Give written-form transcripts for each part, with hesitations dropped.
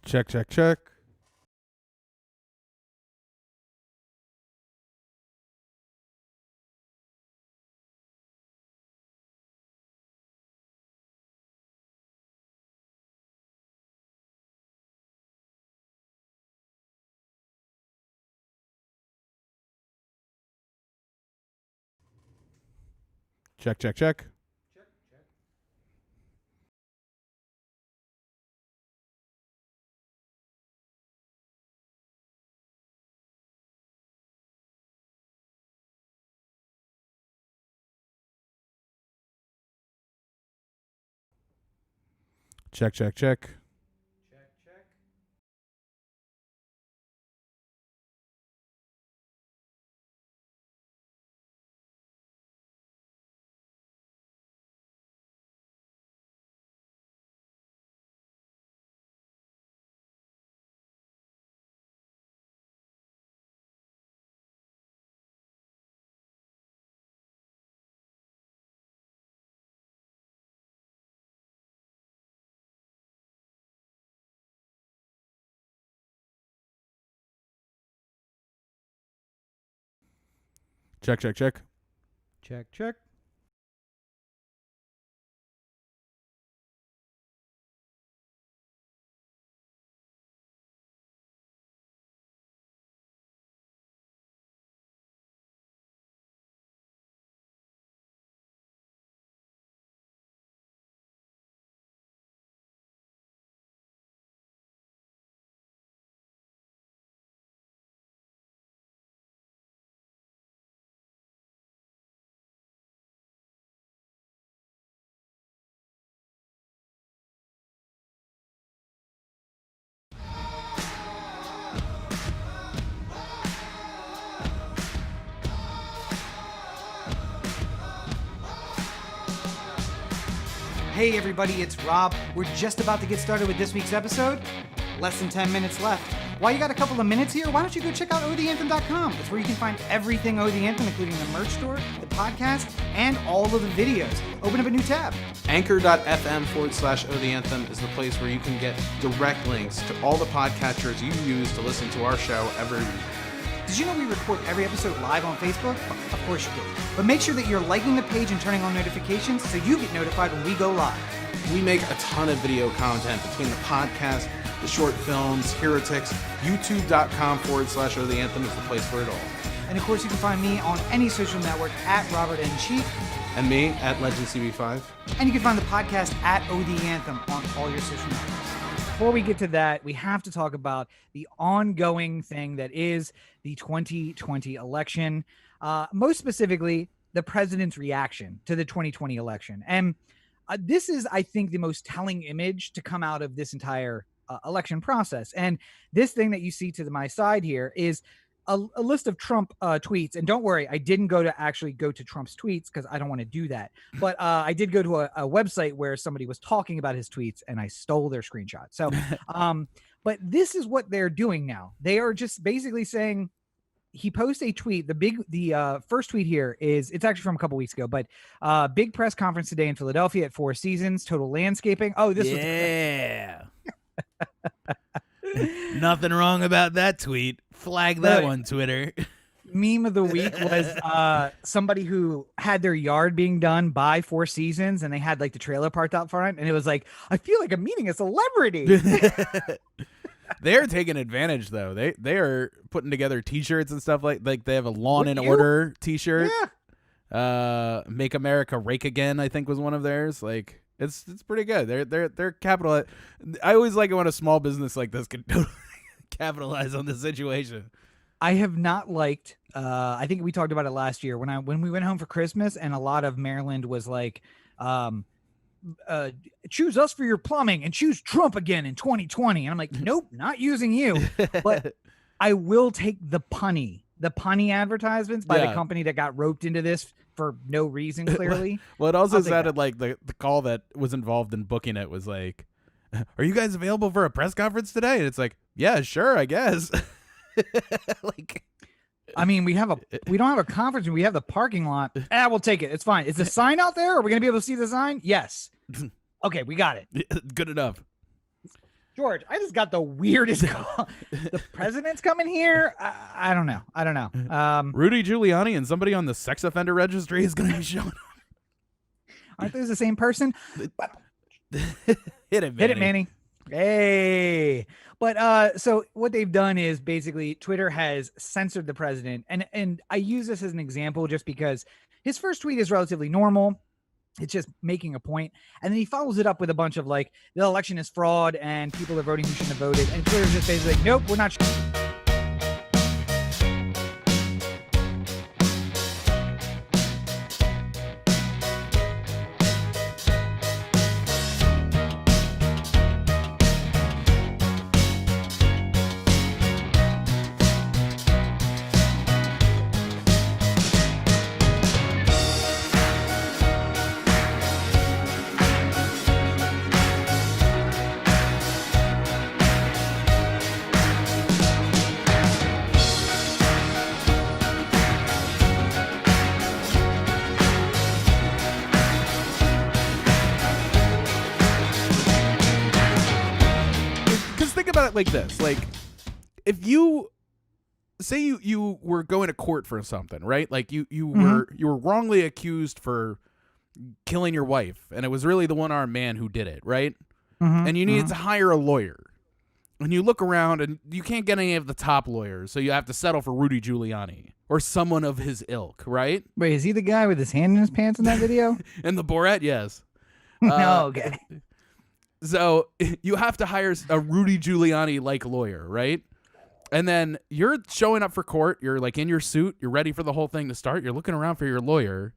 Check, check, check. Check, check, check. Check, check, check. Check, check, check. Check, check. Hey everybody, it's Rob. We're just about to get started with this week's episode. Less than 10 minutes left. While you got a couple of minutes here, why don't you go check out OTheAnthem.com. It's where you can find everything OThe Anthem, including the merch store, the podcast, and all of the videos. Open up a new tab. Anchor.fm/OThe Anthem is the place where you can get direct links to all the podcatchers you use to listen to our show every week. Did you know we record every episode live on Facebook? Of course you do. But make sure that you're liking the page and turning on notifications so you get notified when we go live. We make a ton of video content between the podcast, the short films, Heretics. YouTube.com/OThe Anthem is the place for it all. And of course you can find me on any social network at Robert N. Chief. And me at LegendCB5. And you can find the podcast at OThe Anthem on all your social networks. Before we get to that, we have to talk about the ongoing thing that is the 2020 election. Most specifically, the president's reaction to the 2020 election. And this is, I think, the most telling image to come out of this entire election process. And this thing that you see to my side here is a list of Trump tweets. And don't worry, I didn't go to Trump's tweets because I don't want to do that. But I did go to a website where somebody was talking about his tweets and I stole their screenshot. So, but this is what they're doing now. They are just basically saying, he posts a tweet. The first tweet here is, it's actually from a couple weeks ago, but big press conference today in Philadelphia at Four Seasons, total landscaping. Oh, this was nothing wrong about that tweet. Flag that one, Twitter. Meme of the week was somebody who had their yard being done by Four Seasons and they had like the trailer parked out front and it was like, I feel like I'm meeting a celebrity. They're taking advantage though. They are putting together t-shirts and stuff like they have a Lawn and Order t-shirt. Yeah. Make America Rake Again, I think was one of theirs. Like it's pretty good. They're capital. I always like it when a small business like this can totally capitalize on the situation. I have not liked I think we talked about it last year when we went home for Christmas and a lot of Maryland was like choose us for your plumbing and choose Trump again in 2020. And I'm like, nope, not using you. But I will take the punny advertisements by the company that got roped into this for no reason, clearly. Well, it also sounded like the call that was involved in booking it was like, are you guys available for a press conference today? And it's like, yeah, sure, I guess. Like, I mean, we don't have a conference room. We have the parking lot. We'll take it. It's fine. Is the sign out there? Are we going to be able to see the sign? Yes. Okay, we got it. Good enough. George, I just got the weirdest call. The president's coming here. I don't know. Rudy Giuliani and somebody on the sex offender registry is going to be showing up. Aren't those the same person? Hit it, Manny. Hit it, Manny. Hey. But so what they've done is basically Twitter has censored the president. And I use this as an example just because his first tweet is relatively normal. It's just making a point. And then he follows it up with a bunch of like, the election is fraud and people are voting who shouldn't have voted. And Twitter's just basically like, nope, we're not. About it like this, like if you say you were going to court for something, right? Like you were wrongly accused for killing your wife, and it was really the one-armed man who did it, right? And you needed to hire a lawyer, and you look around and you can't get any of the top lawyers, so you have to settle for Rudy Giuliani or someone of his ilk, right? Wait, is he the guy with his hand in his pants in that video? In the Borat, yes. No, okay. So you have to hire a Rudy Giuliani-like lawyer, right? And then you're showing up for court. You're like in your suit. You're ready for the whole thing to start. You're looking around for your lawyer.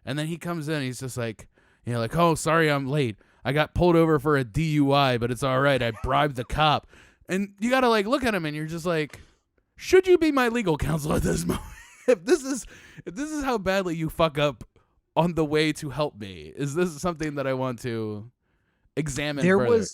And then he comes in. He's just like, like, oh, sorry, I'm late. I got pulled over for a DUI, but it's all right. I bribed the cop. And you got to like look at him and you're just like, should you be my legal counsel at this moment? If this is how badly you fuck up on the way to help me, is this something that I want to examine further?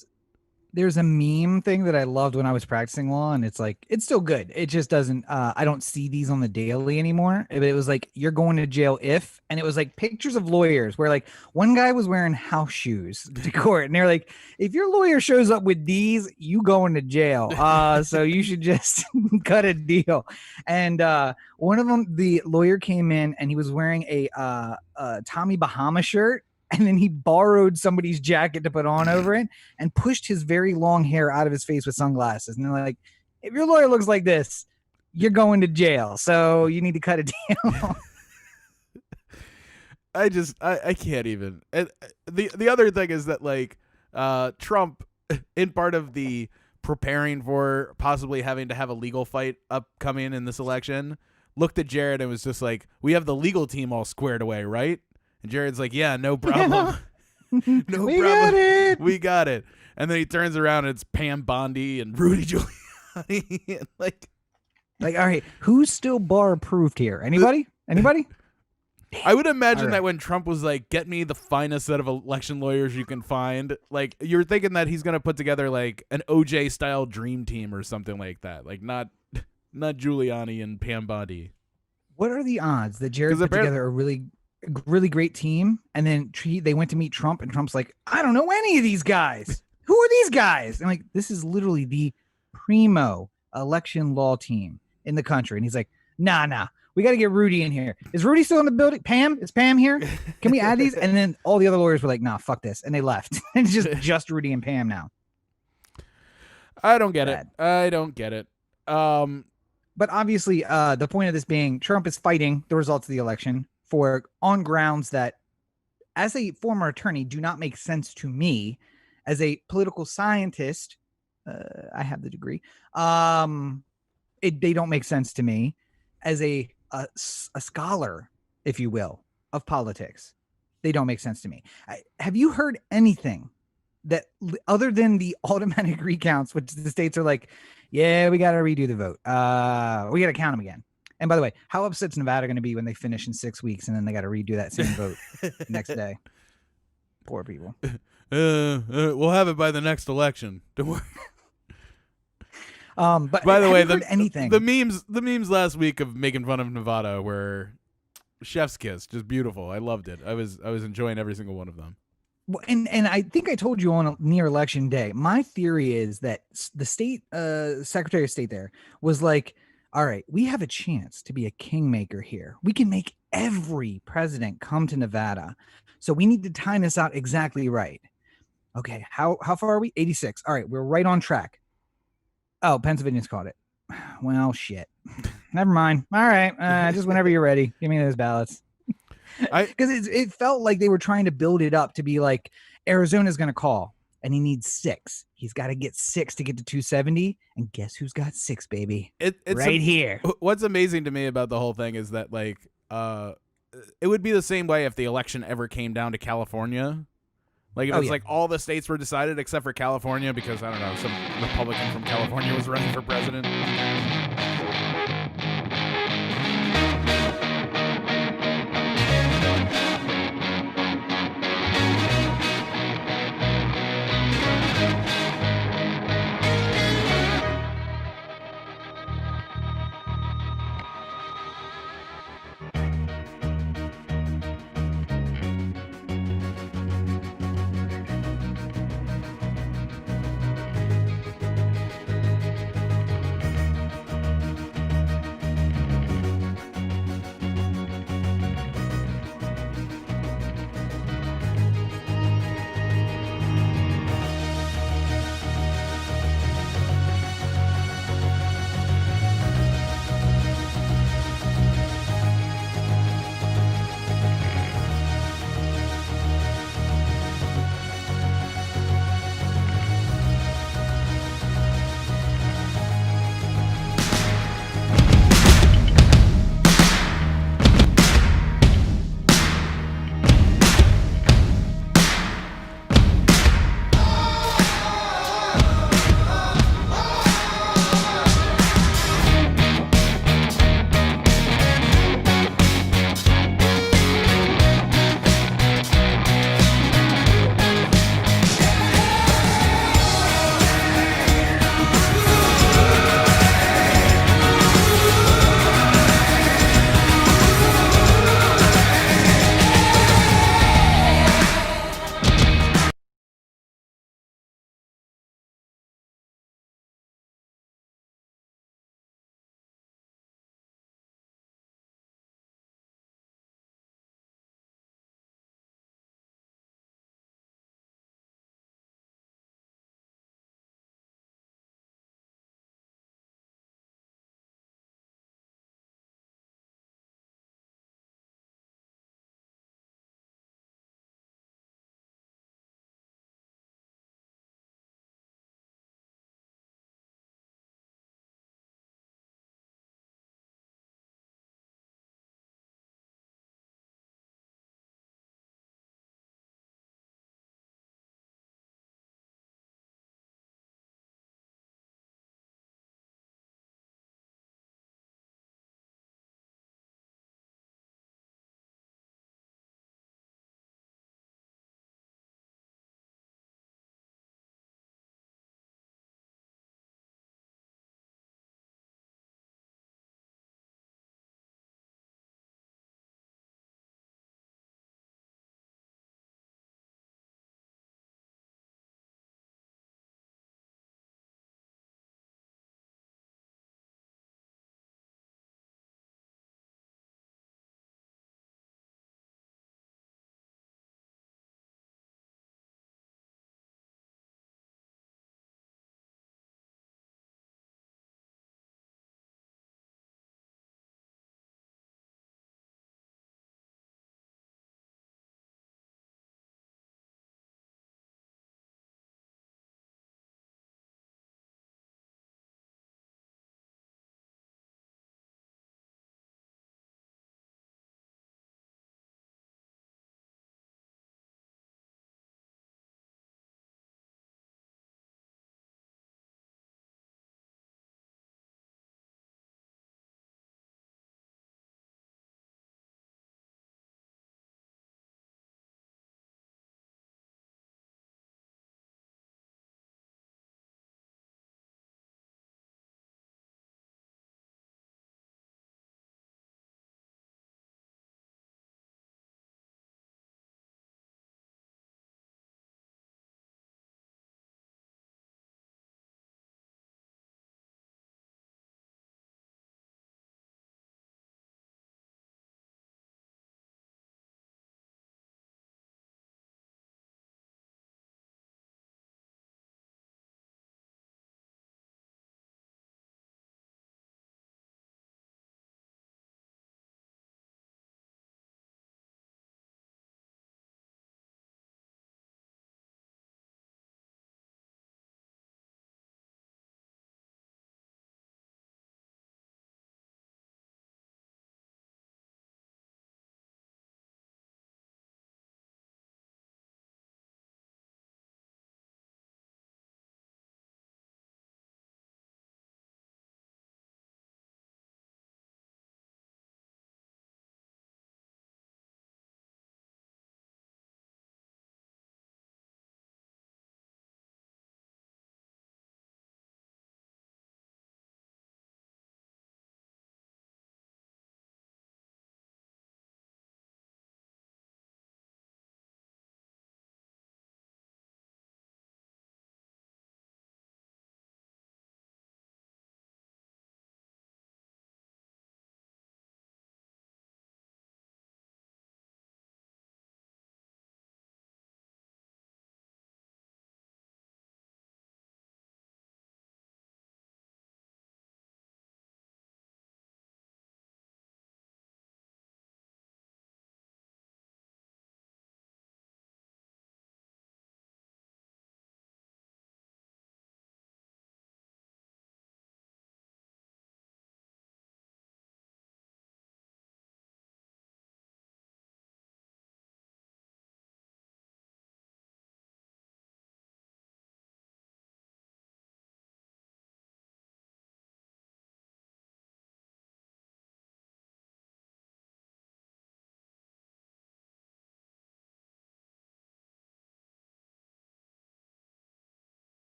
There's a meme thing that I loved when I was practicing law, and it's like, it's still good. It just doesn't, I don't see these on the daily anymore. It was like, you're going to jail if, and it was like pictures of lawyers where like one guy was wearing house shoes to court, and they're like, if your lawyer shows up with these, you going to jail. So you should just cut a deal. And one of them, the lawyer came in and he was wearing a Tommy Bahama shirt. And then he borrowed somebody's jacket to put on over it and pushed his very long hair out of his face with sunglasses. And they're like, if your lawyer looks like this, you're going to jail. So you need to cut a deal. I can't even. And the other thing is that like Trump, in part of the preparing for possibly having to have a legal fight upcoming in this election, looked at Jared and was just like, we have the legal team all squared away, right? And Jared's like, yeah, no problem. No We problem. got it. We got it. And then he turns around and it's Pam Bondi and Rudy Giuliani. like, all right, who's still bar approved here? Anybody? I would imagine All right. that when Trump was like, get me the finest set of election lawyers you can find, like you're thinking that he's going to put together like an OJ style dream team or something like that. Like not Giuliani and Pam Bondi. What are the odds that Jared 'Cause put together a really great team, and then they went to meet Trump, and Trump's like, I don't know any of these guys. Who are these guys? And like, this is literally the primo election law team in the country. And he's like, nah, we got to get Rudy in here. Is Rudy still in the building? Pam? Is Pam here? Can we add these? And then all the other lawyers were like, nah, fuck this. And they left. And it's just Rudy and Pam now. I don't get it. But obviously, the point of this being Trump is fighting the results of the election on grounds that, as a former attorney, do not make sense to me. As a political scientist, I have the degree. They don't make sense to me. As a scholar, if you will, of politics, they don't make sense to me. Have you heard anything that other than the automatic recounts, which the states are like, yeah, we got to redo the vote. We got to count them again. And by the way, how upset's Nevada going to be when they finish in 6 weeks and then they got to redo that same vote next day? Poor people. We'll have it by the next election. Don't worry. But by the way, anything? the memes last week of making fun of Nevada were chef's kiss, just beautiful. I loved it. I was enjoying every single one of them. And I think I told you on near election day, my theory is that the state secretary of state there was like, all right, we have a chance to be a kingmaker here. We can make every president come to Nevada. So we need to time this out exactly right. Okay, how far are we? 86. All right, we're right on track. Oh, Pennsylvania's caught it. Well, shit. Never mind. All right, just whenever you're ready, give me those ballots. Because it felt like they were trying to build it up to be like Arizona's going to call and he needs 6. He's got to get 6 to get to 270. And guess who's got 6, baby? It's right here. What's amazing to me about the whole thing is that like it would be the same way if the election ever came down to California. Like if it's like all the states were decided except for California because, I don't know, some Republican from California was running for president.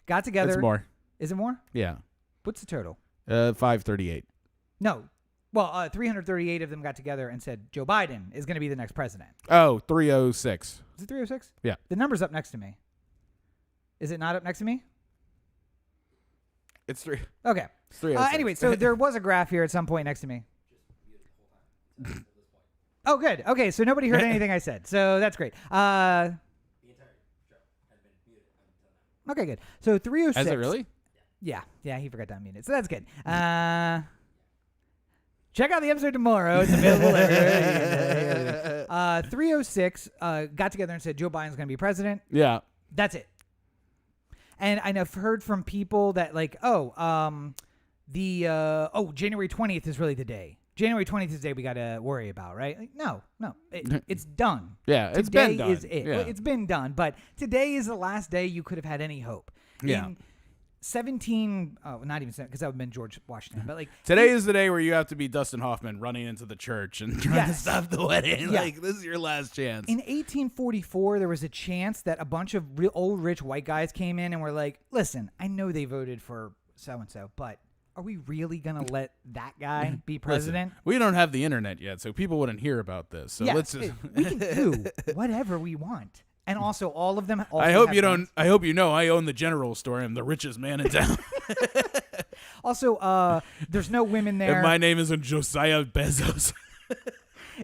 got together. It's more. Is it more? Yeah. What's the total? 538. No. Well, 338 of them got together and said Joe Biden is going to be the next president. Oh, 306. Is it 306? Yeah. The number's up next to me. Is it not up next to me? It's 3. Okay. It's 306. Anyway, so there was a graph here at some point next to me. Oh, good. Okay, so nobody heard anything I said. So that's great. Okay, good. So 306. Has it really? Yeah, he forgot to unmute it. So that's good. Check out the episode tomorrow. It's available everywhere. 306 got together and said Joe Biden's going to be president. Yeah. That's it. And I've heard from people that like, January 20th is really the day. January 20th is the day we got to worry about, right? Like, no, it's done. Yeah, it's today been done. Is it. Yeah. Well, it's been done, but today is the last day you could have had any hope. Yeah. In not even because that would have been George Washington, but like Today is the day where you have to be Dustin Hoffman running into the church and trying to Yes. stop the wedding. Yeah. Like, this is your last chance. In 1844, there was a chance that a bunch of real old rich white guys came in and were like, listen, I know they voted for so-and-so, but are we really going to let that guy be president? Listen, we don't have the internet yet, so people wouldn't hear about this. So let's just... we can do whatever we want. And also, all of them. Also I hope have you guns. don't. I hope you know I own the general store. I'm the richest man in town. Also, there's no women there. And my name isn't Josiah Bezos.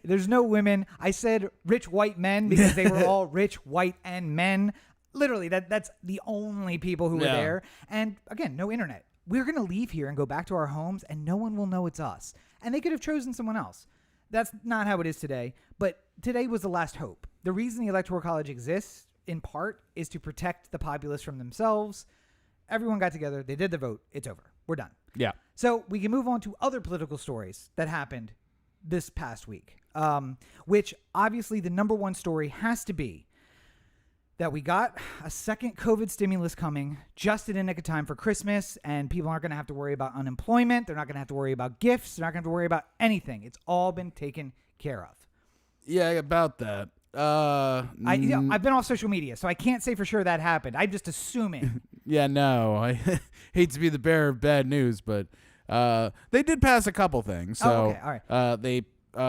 There's no women. I said rich white men because they were all rich white and men. Literally, that's the only people who were Yeah. there. And again, no internet. We're going to leave here and go back to our homes, and no one will know it's us. And they could have chosen someone else. That's not how it is today. But today was the last hope. The reason the Electoral College exists, in part, is to protect the populace from themselves. Everyone got together. They did the vote. It's over. We're done. Yeah. So we can move on to other political stories that happened this past week, which obviously the number one story has to be that we got a second COVID stimulus coming just in the nick of time for Christmas, and people aren't going to have to worry about unemployment. They're not going to have to worry about gifts. They're not going to have to worry about anything. It's all been taken care of. Yeah, about that. I've been off social media, so I can't say for sure that happened. I'm just assuming. Yeah, no. I hate to be the bearer of bad news, but they did pass a couple things. So okay, all right. They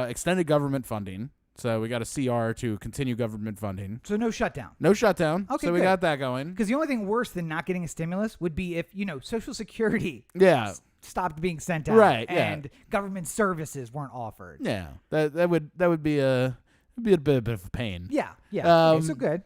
extended government funding. So we got a CR to continue government funding. So no shutdown. No shutdown. Okay, so we good. got that going. Because the only thing worse than not getting a stimulus would be if, Social Security Yeah. stopped being sent out. Right, yeah. And government services weren't offered. Yeah. That would be a bit of a pain. Yeah. Okay, so Um, good.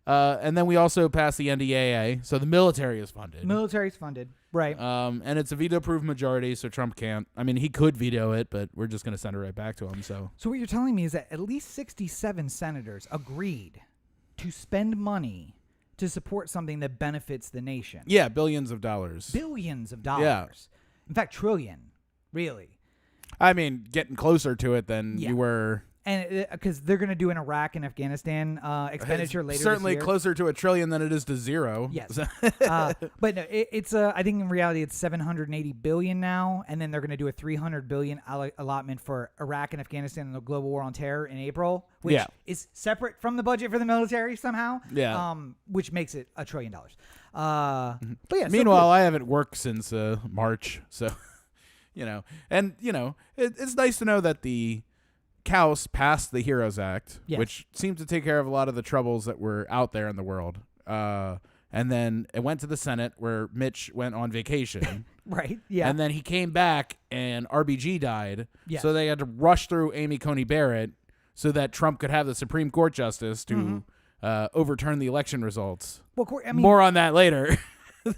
And then we also passed the NDAA, so the military is funded. Military's funded. Right. And it's a veto-proof majority, so Trump can't. I mean, he could veto it, but we're just going to send it right back to him. So So what you're telling me is that at least 67 senators agreed to spend money to support something that benefits the nation. yeah, billions of dollars. Billions of dollars. Yeah. In fact, trillion. Really. I mean, getting closer to it than Yeah. you were. And because they're going to do an Iraq and Afghanistan expenditure later Certainly this year. closer to $1 trillion than it is to zero. Yes. So- But no, it's I think in reality it's 780 billion now, and then they're going to do a 300 billion allotment for Iraq and Afghanistan and the global war on terror in April, which Yeah. is separate from the budget for the military somehow. Yeah. Which makes it $1 trillion. But yeah. Meanwhile, I haven't worked since March, so it's nice to know that the House passed the HEROES Act, Yes. which seemed to take care of a lot of the troubles that were out there in the world. And then it went to the Senate where Mitch went on vacation. right. Yeah. And then he came back and RBG died. Yes. So they had to rush through Amy Coney Barrett so that Trump could have the Supreme Court justice to overturn the election results. well, I mean, More on that later.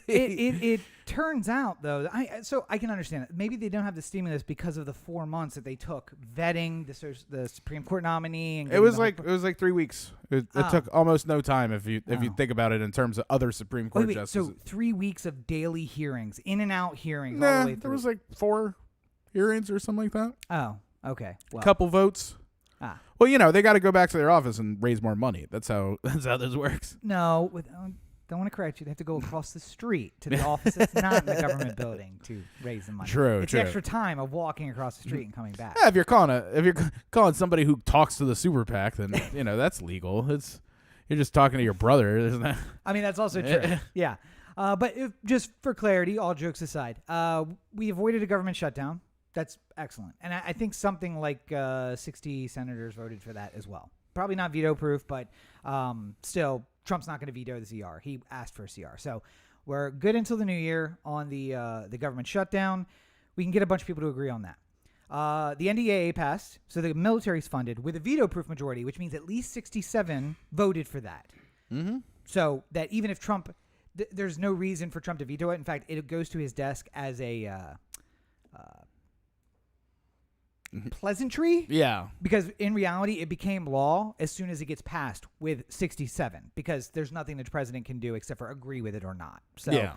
it turns out though, so I can understand it. Maybe they don't have the stimulus because of the 4 months that they took vetting the Supreme Court nominee. And It was like 3 weeks. It Oh. took almost no time if you Oh. think about it in terms of other Supreme Court wait, justices. so 3 weeks of daily hearings, in and out hearings all the way through. there was like 4 hearings or something like that. Oh, okay. Well, Couple votes. Ah. Well, they got to go back to their office and raise more money. That's how this works. no, don't want to correct you. They have to go across the street to the office that's not in the government building to raise the money. True, It's true. extra time of walking across the street and coming back. Yeah, if you're calling somebody who talks to the super PAC, then that's legal. You're just talking to your brother, isn't that? I mean, that's also true. Yeah. But just for clarity, all jokes aside, we avoided a government shutdown. That's excellent. And I think something like 60 senators voted for that as well. Probably not veto-proof, but still, Trump's not going to veto the CR. He asked for a CR. So we're good until the new year on the government shutdown. We can get a bunch of people to agree on that. The NDAA passed, so the military's funded with a veto-proof majority, which means at least 67 voted for that. Mm-hmm. So that even if Trump, there's no reason for Trump to veto it. In fact, it goes to his desk as a pleasantry. Yeah. Because in reality, it became law as soon as it gets passed with 67, because there's nothing the president can do except for agree with it or not. So, yeah.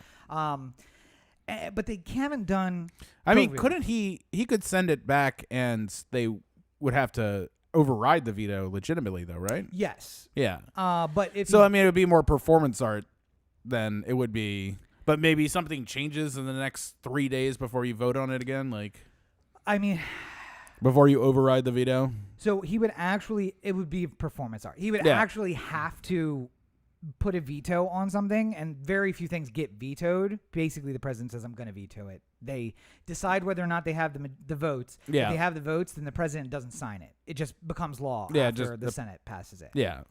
But they haven't done. I mean, COVID. couldn't he could send it back and they would have to override the veto legitimately, though, right? Yes. Yeah. But if So, I mean, it would be more performance art than it would be. But maybe something changes in the next 3 days before you vote on it again, like I mean, before you override the veto. so he would actually, it would be performance art. He would Yeah. actually have to put a veto on something, and very few things get vetoed. Basically, the president says, I'm going to veto it. They decide whether or not they have the votes. Yeah. If they have the votes, then the president doesn't sign it. It just becomes law Yeah, after just the the- Senate passes it. Yeah.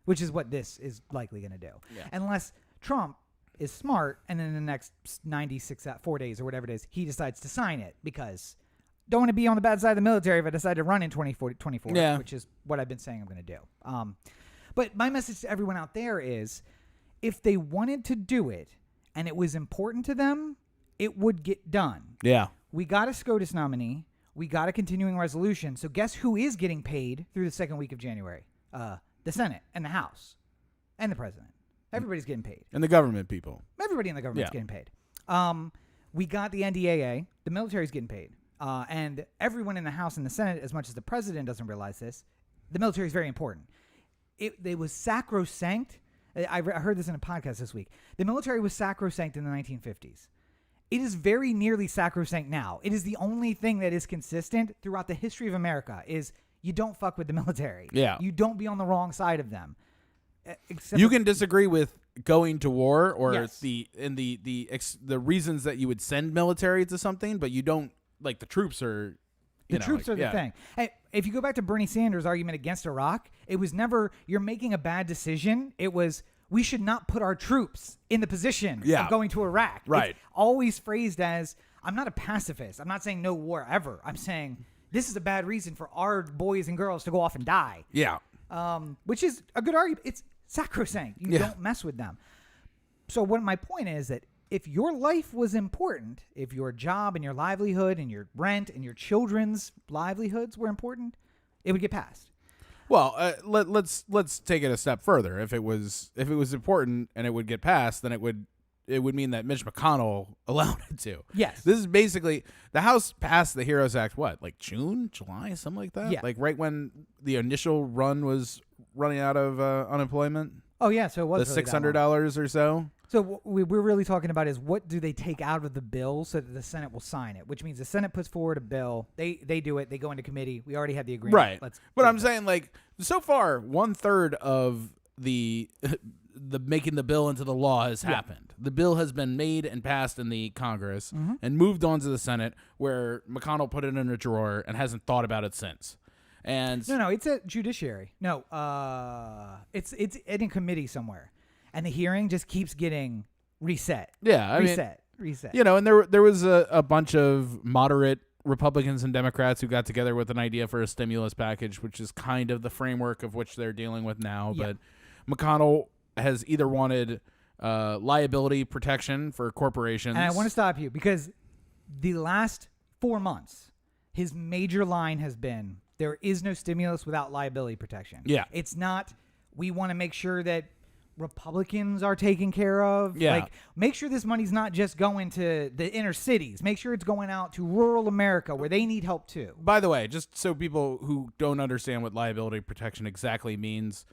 Which is what this is likely going to do. Yeah. Unless Trump is smart, and then in the next 4 days or whatever it is, he decides to sign it, because don't want to be on the bad side of the military if I decide to run in 2024, Yeah. which is what I've been saying I'm going to do. But my message to everyone out there is, if they wanted to do it and it was important to them, it would get done. Yeah. We got a SCOTUS nominee. We got a continuing resolution. So guess who is getting paid through the second week of January? The Senate and the House and the president. Everybody's getting paid. And the government people. Everybody in the government's Yeah. getting paid. We got the NDAA. The military's getting paid. And everyone in the House and the Senate, as much as the president doesn't realize this, the military is very important. It was sacrosanct. I heard this in a podcast this week. The military was sacrosanct in the 1950s. It is very nearly sacrosanct now. It is the only thing that is consistent throughout the history of America, is you don't fuck with the military. Yeah. You don't be on the wrong side of them. Except You for- can disagree with going to war or Yes. the reasons that you would send military to something, but you don't, like, the troops are The troops are the thing. Hey, if you go back to Bernie Sanders' argument against Iraq, it was never, you're making a bad decision. It was, we should not put our troops in the position Yeah. of going to Iraq. Right. It's always phrased as, I'm not a pacifist. I'm not saying no war ever. I'm saying this is a bad reason for our boys and girls to go off and die. Yeah. Which is a good argument. It's sacrosanct. You Yeah. don't mess with them. So what my point is that if your life was important, if your job and your livelihood and your rent and your children's livelihoods were important, it would get passed. Well, let's take it a step further. If it was important and it would get passed, then it would mean that Mitch McConnell allowed it to. Yes. This is basically, the House passed the HEROES Act, what, like June, July, something like that? Yeah. Like right when the initial run was running out of unemployment? Oh, yeah. So it was The really that long. $600 or so? So what we're really talking about is, what do they take out of the bill so that the Senate will sign it? Which means the Senate puts forward a bill. They do it. They go into committee. We already have the agreement. Right. Let's But do I'm it. saying, like, so far, 1/3 of the making the bill into the law has happened. The bill has been made and passed in the Congress and moved on to the Senate, where McConnell put it in a drawer and hasn't thought about it since. And No, it's a judiciary. No, it's in a committee somewhere, and the hearing just keeps getting reset. yeah, I mean, Reset. you know, and there was a bunch of moderate Republicans and Democrats who got together with an idea for a stimulus package, which is kind of the framework of which they're dealing with now. Yeah. But McConnell has either wanted liability protection for corporations. And I want to stop you, because the last 4 months, his major line has been, there is no stimulus without liability protection. Yeah. It's not, we want to make sure that Republicans are taken care of. Yeah. Like, make sure this money's not just going to the inner cities. Make sure it's going out to rural America where they need help too. By the way, just so people who don't understand what liability protection exactly means,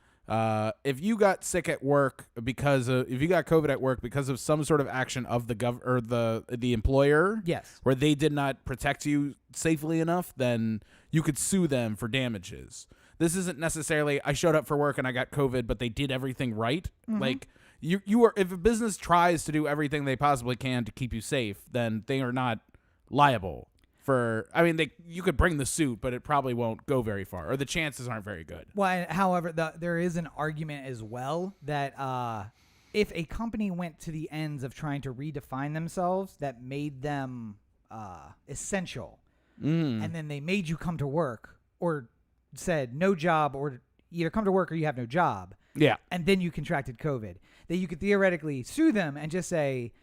if you got sick at work if you got COVID at work because of some sort of action of the or the employer, Yes. where they did not protect you safely enough, then you could sue them for damages. This isn't necessarily, I showed up for work and I got COVID, but they did everything right. Like, you are, if a business tries to do everything they possibly can to keep you safe, then they are not liable for. I mean, you could bring the suit, but it probably won't go very far, or the chances aren't very good. Well, however, there is an argument as well that if a company went to the ends of trying to redefine themselves, that made them essential, and then they made you come to work, or said no job, or either come to work or you have no job. Yeah. And then you contracted COVID, that you could theoretically sue them and just say,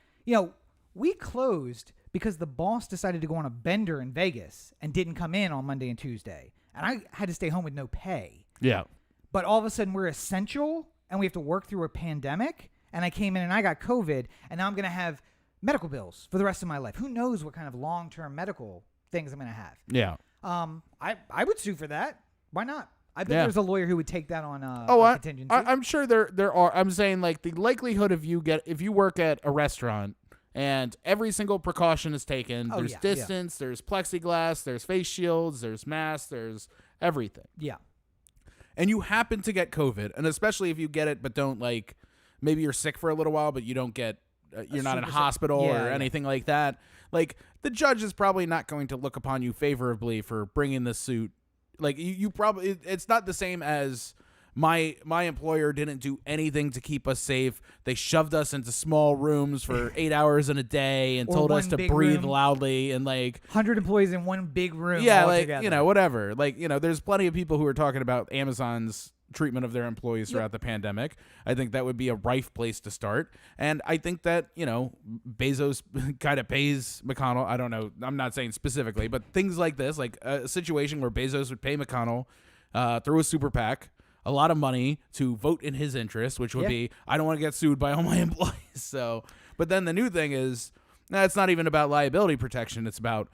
we closed because the boss decided to go on a bender in Vegas and didn't come in on Monday and Tuesday. And I had to stay home with no pay. Yeah. But all of a sudden we're essential and we have to work through a pandemic. And I came in and I got COVID, and now I'm going to have medical bills for the rest of my life. Who knows what kind of long-term medical things I'm going to have. Yeah. I would sue for that. Why not? I bet Yeah. there's a lawyer who would take that on contingency. I'm sure there are. I'm saying, like, the likelihood of if you work at a restaurant and every single precaution is taken, there's distance, there's plexiglass, there's face shields, there's masks, there's everything. Yeah. And you happen to get COVID, and especially if you get it but don't, like, maybe you're sick for a little while but you don't get you're not in a hospital or anything like that. Like, the judge is probably not going to look upon you favorably for bringing this suit. Like, you probably, it's not the same as my employer didn't do anything to keep us safe. They shoved us into small rooms for 8 hours in a day and told us to breathe loudly, and, like, 100 employees in one big room. Yeah, all like, together. whatever. Like, there's plenty of people who are talking about Amazon's treatment of their employees throughout the pandemic. I think that would be a rife place to start. And I think that, Bezos kind of pays McConnell. I don't know. I'm not saying specifically, but things like this, like a situation where Bezos would pay McConnell through a super PAC a lot of money to vote in his interest, which would be, I don't want to get sued by all my employees. So, but then the new thing is, it's not even about liability protection. It's about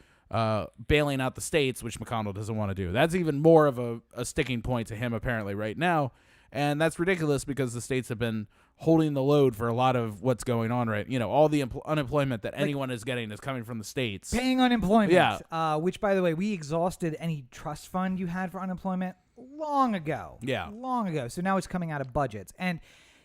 bailing out the states, which McConnell doesn't want to do. That's even more of a sticking point to him apparently right now, and that's ridiculous because the states have been holding the load for a lot of what's going on, right? All the unemployment that anyone is getting is coming from the states. Paying unemployment, yeah. Which, by the way, we exhausted any trust fund you had for unemployment long ago. Yeah. Long ago. So now it's coming out of budgets. And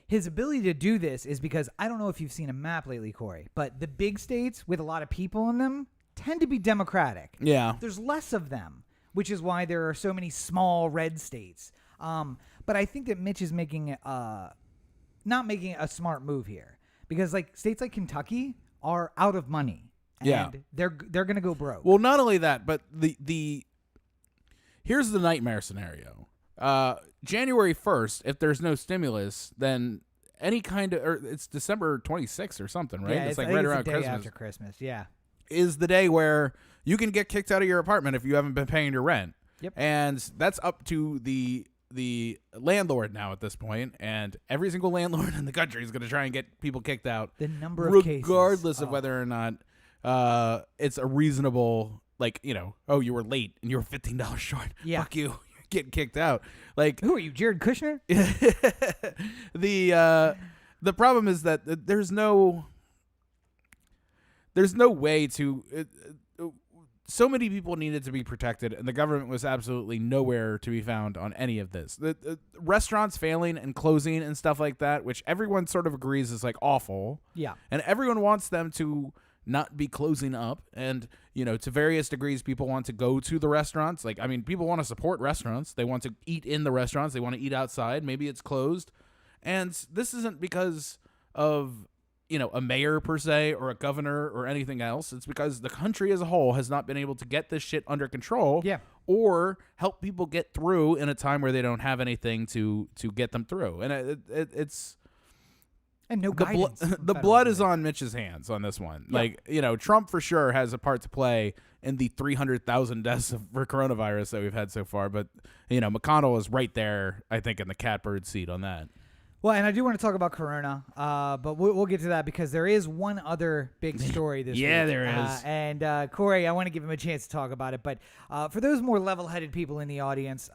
his ability to do this is because, I don't know if you've seen a map lately, Corey, but the big states with a lot of people in them tend to be Democratic. Yeah. There's less of them, which is why there are so many small red states. But I think that Mitch is not making a smart move here, because, like, states like Kentucky are out of money. And they're going to go broke. Well, not only that, but here's the nightmare scenario. January 1st, if there's no stimulus, then any kind of, or it's December 26th or something, right? Yeah, it's like right around the day Christmas. after Christmas, yeah. Is the day where you can get kicked out of your apartment if you haven't been paying your rent. Yep. And that's up to the landlord now at this point, and every single landlord in the country is going to try and get people kicked out. The number of cases, regardless of whether or not it's a reasonable, like, oh, you were late and you were $15 short. Yeah. Fuck you. You're getting kicked out. Like, who are you, Jared Kushner? The problem is that there's no way to so many people needed to be protected, and the government was absolutely nowhere to be found on any of this. The restaurants failing and closing and stuff like that, which everyone sort of agrees is, like, awful. Yeah. And everyone wants them to not be closing up, and, to various degrees, people want to go to the restaurants. Like, I mean, people want to support restaurants. They want to eat in the restaurants. They want to eat outside. Maybe it's closed. And this isn't because of, a mayor per se or a governor or anything else. It's because the country as a whole has not been able to get this shit under control, or help people get through in a time where they don't have anything to get them through. And it's and no guidance. The blood is on Mitch's hands on this one. Like, Trump for sure has a part to play in the 300,000 deaths for coronavirus that we've had so far. But, McConnell is right there, I think, in the catbird seat on that. Well, and I do want to talk about Corona, but we'll get to that because there is one other big story this week. Yeah, there is. And Corey, I want to give him a chance to talk about it. But for those more level-headed people in the audience,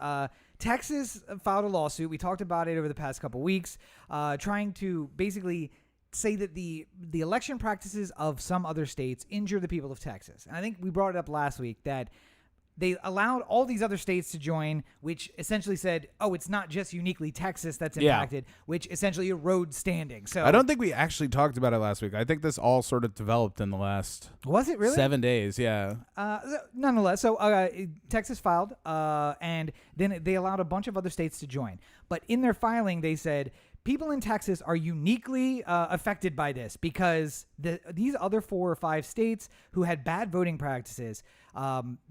Texas filed a lawsuit. We talked about it over the past couple weeks, trying to basically say that the election practices of some other states injure the people of Texas. And I think we brought it up last week that they allowed all these other states to join, which essentially said, oh, it's not just uniquely Texas that's impacted, which essentially erodes standing. So I don't think we actually talked about it last week. I think this all sort of developed in the last was it really 7 days. Yeah. Nonetheless, so Texas filed, and then they allowed a bunch of other states to join. But in their filing, they said people in Texas are uniquely affected by this because these other 4 or 5 states who had bad voting practices,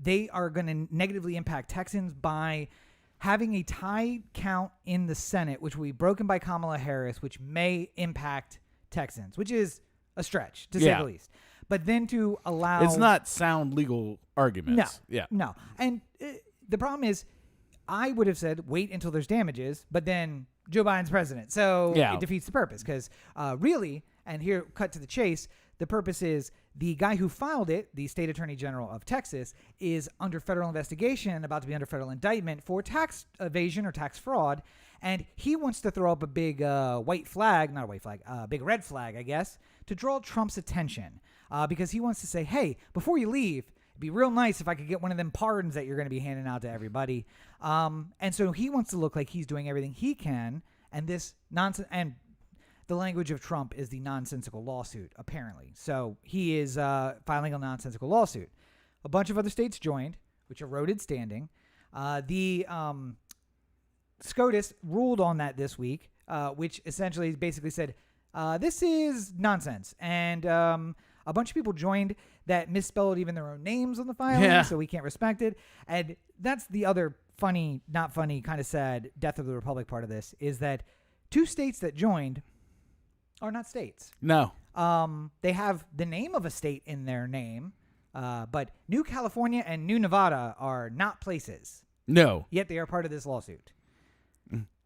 they are going to negatively impact Texans by having a tie count in the Senate, which will be broken by Kamala Harris, which may impact Texans, which is a stretch, to say the least. But then to allow... It's not sound legal arguments. No. And the problem is, I would have said wait until there's damages, but then Joe Biden's president. So it defeats the purpose because really, and here, cut to the chase, the purpose is the guy who filed it, the state attorney general of Texas, is under federal investigation, about to be under federal indictment for tax evasion or tax fraud. And he wants to throw up a big big red flag, I guess, to draw Trump's attention because he wants to say, hey, before you leave, it'd be real nice if I could get one of them pardons that you're going to be handing out to everybody. And so he wants to look like he's doing everything he can. And this nonsense, and the language of Trump is the nonsensical lawsuit, apparently. So he is filing a nonsensical lawsuit. A bunch of other states joined, which eroded standing. The SCOTUS ruled on that this week, which essentially basically said, this is nonsense. And a bunch of people joined that misspelled even their own names on the filing, so we can't respect it. And that's the other funny, not funny, kind of sad death of the republic part of this, is that 2 states that joined are not states. No. They have the name of a state in their name, but New California and New Nevada are not places. No. Yet they are part of this lawsuit.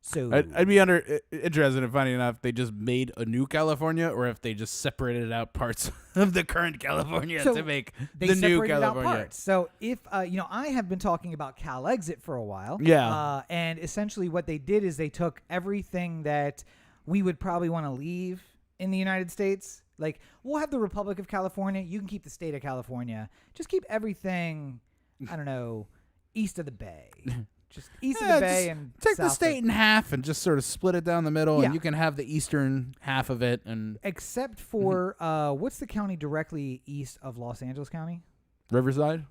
So I'd be interested in finding out if they just made a new California or if they just separated out parts of the current California to make the new California. Out parts. So if I have been talking about Cal Exit for a while. Yeah. And essentially what they did is they took everything that we would probably want to leave in the United States. Like, we'll have the Republic of California. You can keep the state of California. Just keep everything, I don't know, east of the bay. Just east of the bay and take the south state in half and just sort of split it down the middle, Yeah. and you can have the eastern half of it. And except for what's the county directly east of Los Angeles County? Riverside?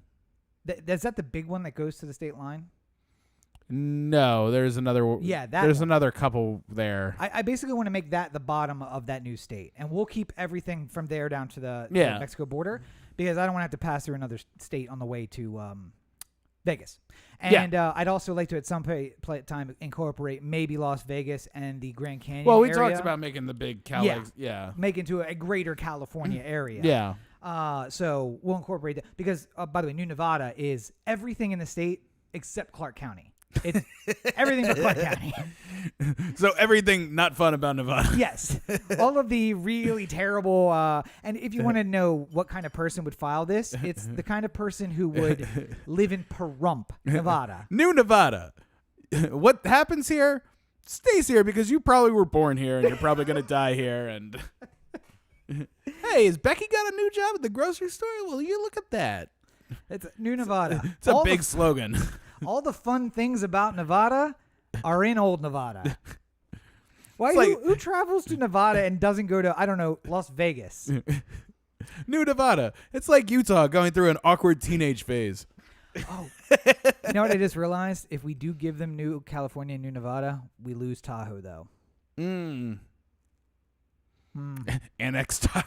Is that the big one that goes to the state line? No, there's another. Yeah, that there's one. another couple there. I basically want to make that the bottom of that new state, and we'll keep everything from there down to the Mexico border because I don't want to have to pass through another state on the way to Vegas. And I'd also like to at some time incorporate maybe Las Vegas and the Grand Canyon Well, we area. talked about making the big make into a greater California area. Yeah. So we'll incorporate that because, by the way, New Nevada is everything in the state except Clark County. It's everything but Clark County. So everything not fun about Nevada. Yes. All of the really terrible, and if you want to know what kind of person would file this, it's the kind of person who would live in Pahrump, Nevada. New Nevada. What happens here stays here because you probably were born here and you're probably going to die here. And hey, has Becky got a new job at the grocery store? Well, you look at that. It's New Nevada. It's a big slogan. All the fun things about Nevada are in old Nevada. Why? Who travels to Nevada and doesn't go to, I don't know, Las Vegas? New Nevada. It's like Utah going through an awkward teenage phase. Oh, you know what I just realized? If we do give them New California and New Nevada, we lose Tahoe, though. Annex Tahoe.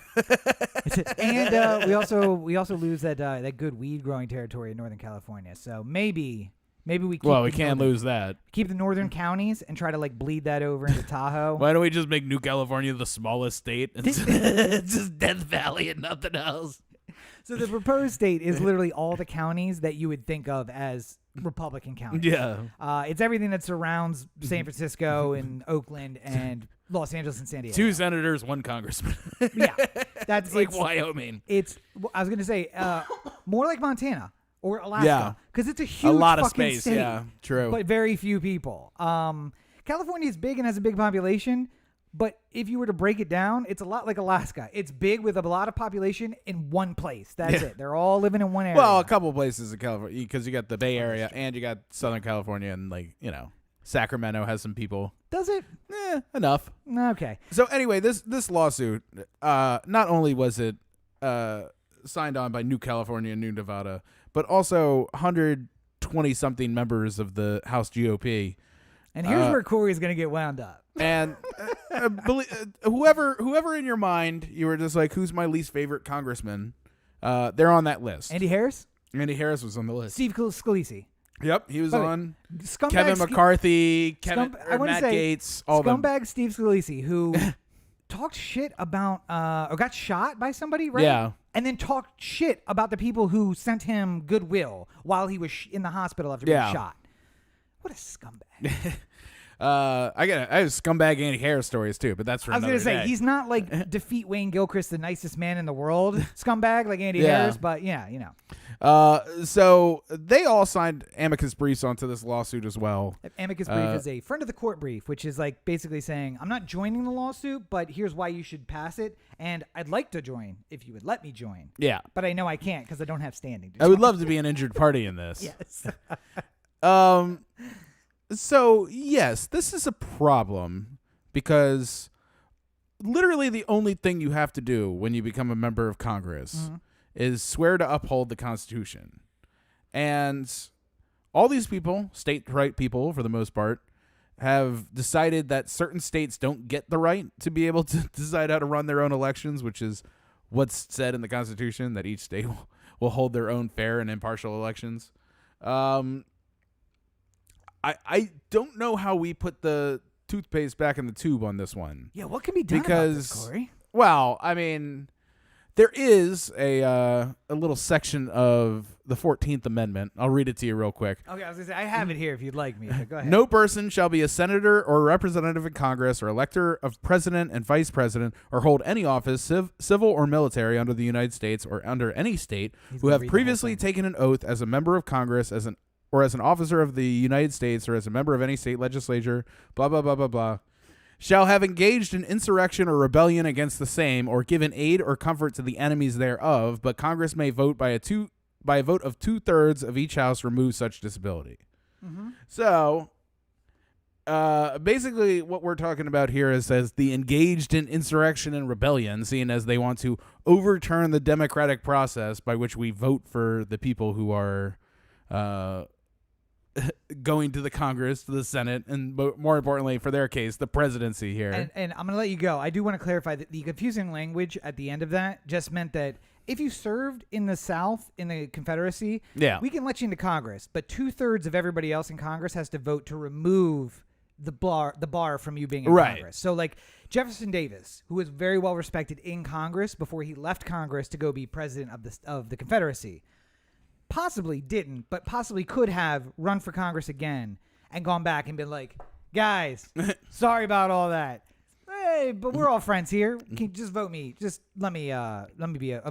And we also lose that good weed growing territory in Northern California. So maybe we keep Well, we can't lose that. Keep the northern counties and try to bleed that over into Tahoe. Why don't we just make New California the smallest state? It's just Death Valley and nothing else. So the proposed state is literally all the counties that you would think of as Republican counties. Yeah. It's everything that surrounds San Francisco and Oakland and Los Angeles and San Diego. 2 senators, 1 congressman. Yeah. That's like Wyoming. I was going to say more like Montana or Alaska because it's a huge a lot of fucking space. state, Yeah, true. but very few people. California is big and has a big population, But if you were to break it down, it's a lot like Alaska. It's big with a lot of population in one place. That's it. They're all living in one area. Well, a couple places in California, because you got the Bay Area and you got Southern California, and Sacramento has some people. Does it? Enough. Okay. So anyway, this lawsuit, not only was it signed on by New California and New Nevada, but also 120-something members of the House GOP. And here's where Corey's going to get wound up. And whoever in your mind, you were just like, who's my least favorite congressman? They're on that list. Andy Harris? Andy Harris was on the list. Steve Scalise. Yep, he was on. Scumbag Kevin McCarthy, Matt Gaetz, all them. Scumbag Steve Scalise, who talked shit about, or got shot by somebody, right? Yeah. And then talked shit about the people who sent him goodwill while he was in the hospital after being shot. What a scumbag. I have scumbag Andy Harris stories too, but that's for another day. I was gonna say he's not like defeat Wayne Gilchrist, the nicest man in the world, scumbag like Andy Harris, but so they all signed amicus briefs onto this lawsuit as well. Amicus brief is a friend of the court brief, which is like basically saying I'm not joining the lawsuit, but here's why you should pass it, and I'd like to join if you would let me join. Yeah, but I know I can't because I don't have standing. I would love to be an injured party in this. Yes. So, yes, this is a problem because literally the only thing you have to do when you become a member of Congress is swear to uphold the Constitution. And all these people, state right people for the most part, have decided that certain states don't get the right to be able to decide how to run their own elections, which is what's said in the Constitution, that each state will hold their own fair and impartial elections. I don't know how we put the toothpaste back in the tube on this one. Yeah, what can be done about this, Corey? Well, I mean, there is a little section of the 14th Amendment. I'll read it to you real quick. Okay, I was going to say, I have it here if you'd like me. Go ahead. No person shall be a senator or representative in Congress or elector of president and vice president or hold any office, civil or military, under the United States or under any state who have previously taken an oath as a member of Congress as an officer of the United States or as a member of any state legislature, blah, blah, blah, blah, blah, shall have engaged in insurrection or rebellion against the same or given aid or comfort to the enemies thereof, but Congress may vote by a vote of 2/3 of each house remove such disability. Mm-hmm. So basically what we're talking about here is as the engaged in insurrection and rebellion, seeing as they want to overturn the democratic process by which we vote for the people who are going to the Congress, to the Senate, and more importantly, for their case, the presidency here. And I'm going to let you go. I do want to clarify that the confusing language at the end of that just meant that if you served in the South, in the Confederacy, we can let you into Congress, but 2/3 of everybody else in Congress has to vote to remove the bar from you being in Congress. So like Jefferson Davis, who was very well respected in Congress before he left Congress to go be president of the Confederacy, possibly didn't, but possibly could have run for Congress again and gone back and been like, guys, sorry about all that. Hey, but we're all friends here. Can you just vote me? Just let me be a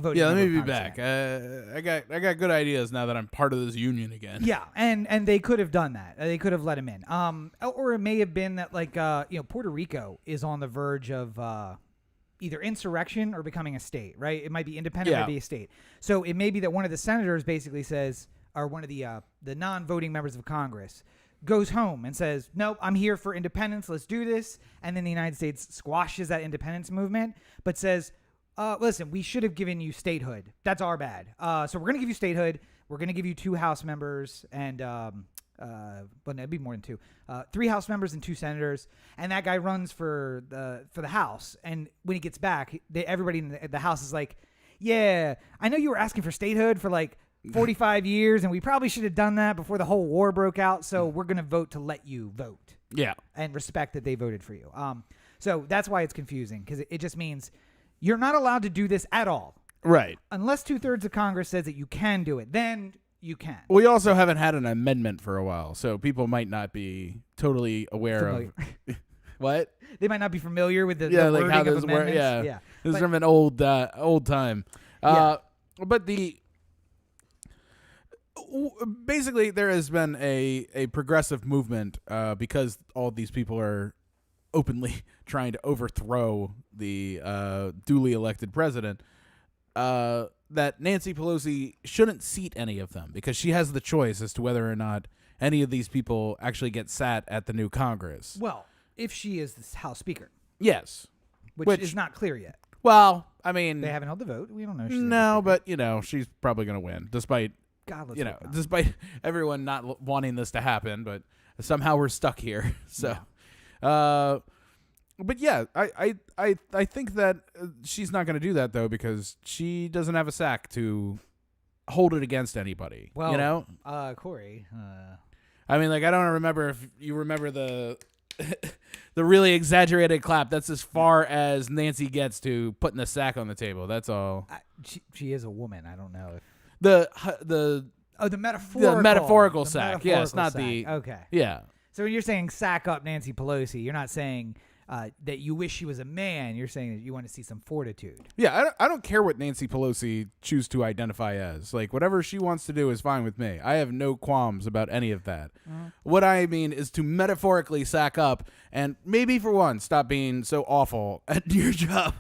voting. Yeah, let me be back. I got good ideas now that I'm part of this union again. Yeah, and they could have done that. They could have let him in. Or it may have been that like Puerto Rico is on the verge of either insurrection or becoming a state, right? It might be independent, it might be a state. So it may be that one of the senators basically says, or one of the non-voting members of Congress goes home and says, nope, I'm here for independence, let's do this. And then the United States squashes that independence movement, but says, listen, we should have given you statehood. That's our bad. So we're going to give you statehood. We're going to give you 2 House members and but it'd be more than 2, 3 House members and 2 senators, and that guy runs for the House. And when he gets back, everybody in the House is like, yeah, I know you were asking for statehood for like 45 years, and we probably should have done that before the whole war broke out, so we're going to vote to let you vote. Yeah. And respect that they voted for you. So that's why it's confusing, because it just means you're not allowed to do this at all. Right. Unless 2/3 of Congress says that you can do it, then you can. We also haven't had an amendment for a while, so people might not be totally aware of what? They might not be familiar with the like wording how of this amendments. Yeah. This is from an old time. But basically there has been a progressive movement because all these people are openly trying to overthrow the duly elected president, that Nancy Pelosi shouldn't seat any of them because she has the choice as to whether or not any of these people actually get sat at the new Congress. Well, if she is the House Speaker, Yes. which is not clear yet. Well, I mean, They haven't held the vote. We don't know. If she's no, but she's probably going to win, despite God, let's hope not. despite everyone not wanting this to happen. But somehow we're stuck here. So, but yeah, I think that she's not going to do that though because she doesn't have a sack to hold it against anybody. Well, Corey. I mean, like, I don't remember if you remember the the really exaggerated clap. That's as far as Nancy gets to putting the sack on the table. That's all. She is a woman. I don't know if The metaphorical sack. Yes, not sack. the. Okay. Yeah. So when you're saying sack up Nancy Pelosi, you're not saying that you wish she was a man. You're saying that you want to see some fortitude. Yeah, I don't care what Nancy Pelosi choose to identify as. Like, whatever she wants to do is fine with me. I have no qualms about any of that. What I mean is to metaphorically sack up and maybe for once stop being so awful at your job.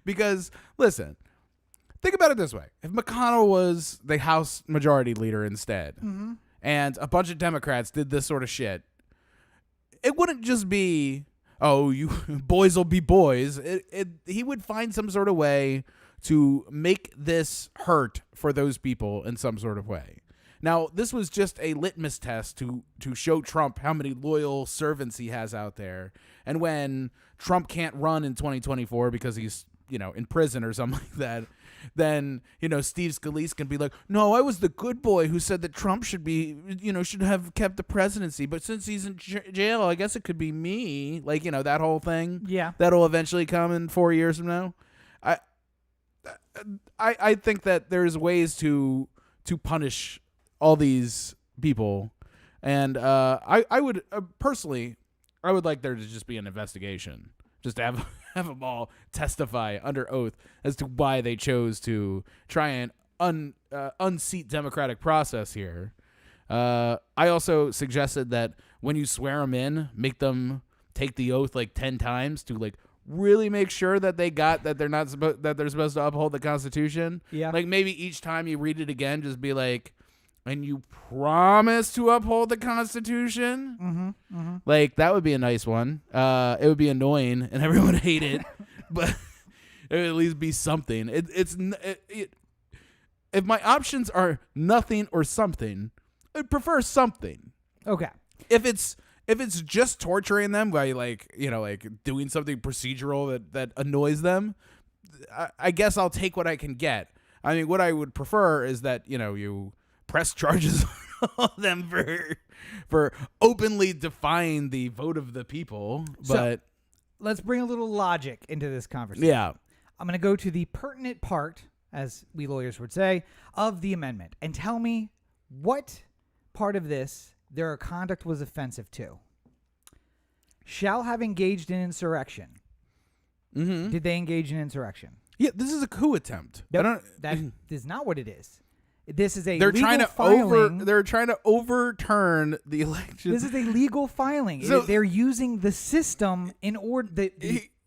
Because, listen, think about it this way. If McConnell was the House Majority Leader instead and a bunch of Democrats did this sort of shit, it wouldn't just be, oh, you boys will be boys. He would find some sort of way to make this hurt for those people in some sort of way. Now, this was just a litmus test to show Trump how many loyal servants he has out there. And when Trump can't run in 2024 because he's, in prison or something like that, then, Steve Scalise can be like, no, I was the good boy who said that Trump should be, should have kept the presidency. But since he's in jail, I guess it could be me. Like, that whole thing. Yeah. That'll eventually come in 4 years from now. I think that there's ways to punish all these people. And I would personally, I would like there to just be an investigation. Just to have them all testify under oath as to why they chose to try and unseat democratic process here. I also suggested that when you swear them in, make them take the oath like 10 times to like really make sure that they got that they're supposed to uphold the Constitution. Yeah. Like maybe each time you read it again, just be like, and you promise to uphold the Constitution? Like, that would be a nice one. It would be annoying, and everyone would hate it, but it would at least be something. If my options are nothing or something, I'd prefer something. Okay. If it's just torturing them by, like, doing something procedural that annoys them, I guess I'll take what I can get. I mean, what I would prefer is that, you press charges on them for openly defying the vote of the people. But let's bring a little logic into this conversation. yeah, I'm going to go to the pertinent part, as we lawyers would say, of the amendment and tell me what part of this their conduct was offensive to. Shall have engaged in insurrection. Did they engage in insurrection? Yeah, this is a coup attempt. That is not what it is. This is a They're legal trying to filing. they're trying to overturn the election. This is a legal filing. So- They're using the system in order.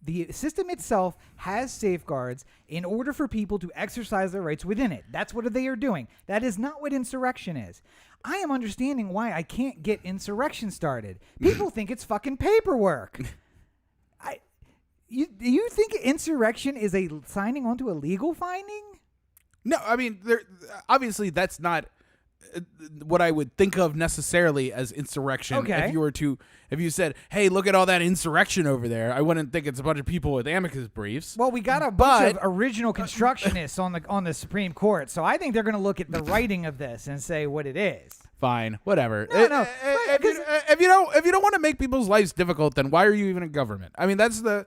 The system itself has safeguards in order for people to exercise their rights within it. That's what they are doing. That is not what insurrection is. I am understanding why I can't get insurrection started. People think it's fucking paperwork. You think insurrection is a signing onto a legal finding? No, I mean, obviously that's not what I would think of necessarily as insurrection. Okay. If you said, "Hey, look at all that insurrection over there," I wouldn't think it's a bunch of people with amicus briefs. Well, we got a bunch of original constructionists on the Supreme Court, so I think they're going to look at the writing of this and say what it is. Fine, whatever. No. If you don't want to make people's lives difficult, then why are you even in government? I mean, that's the.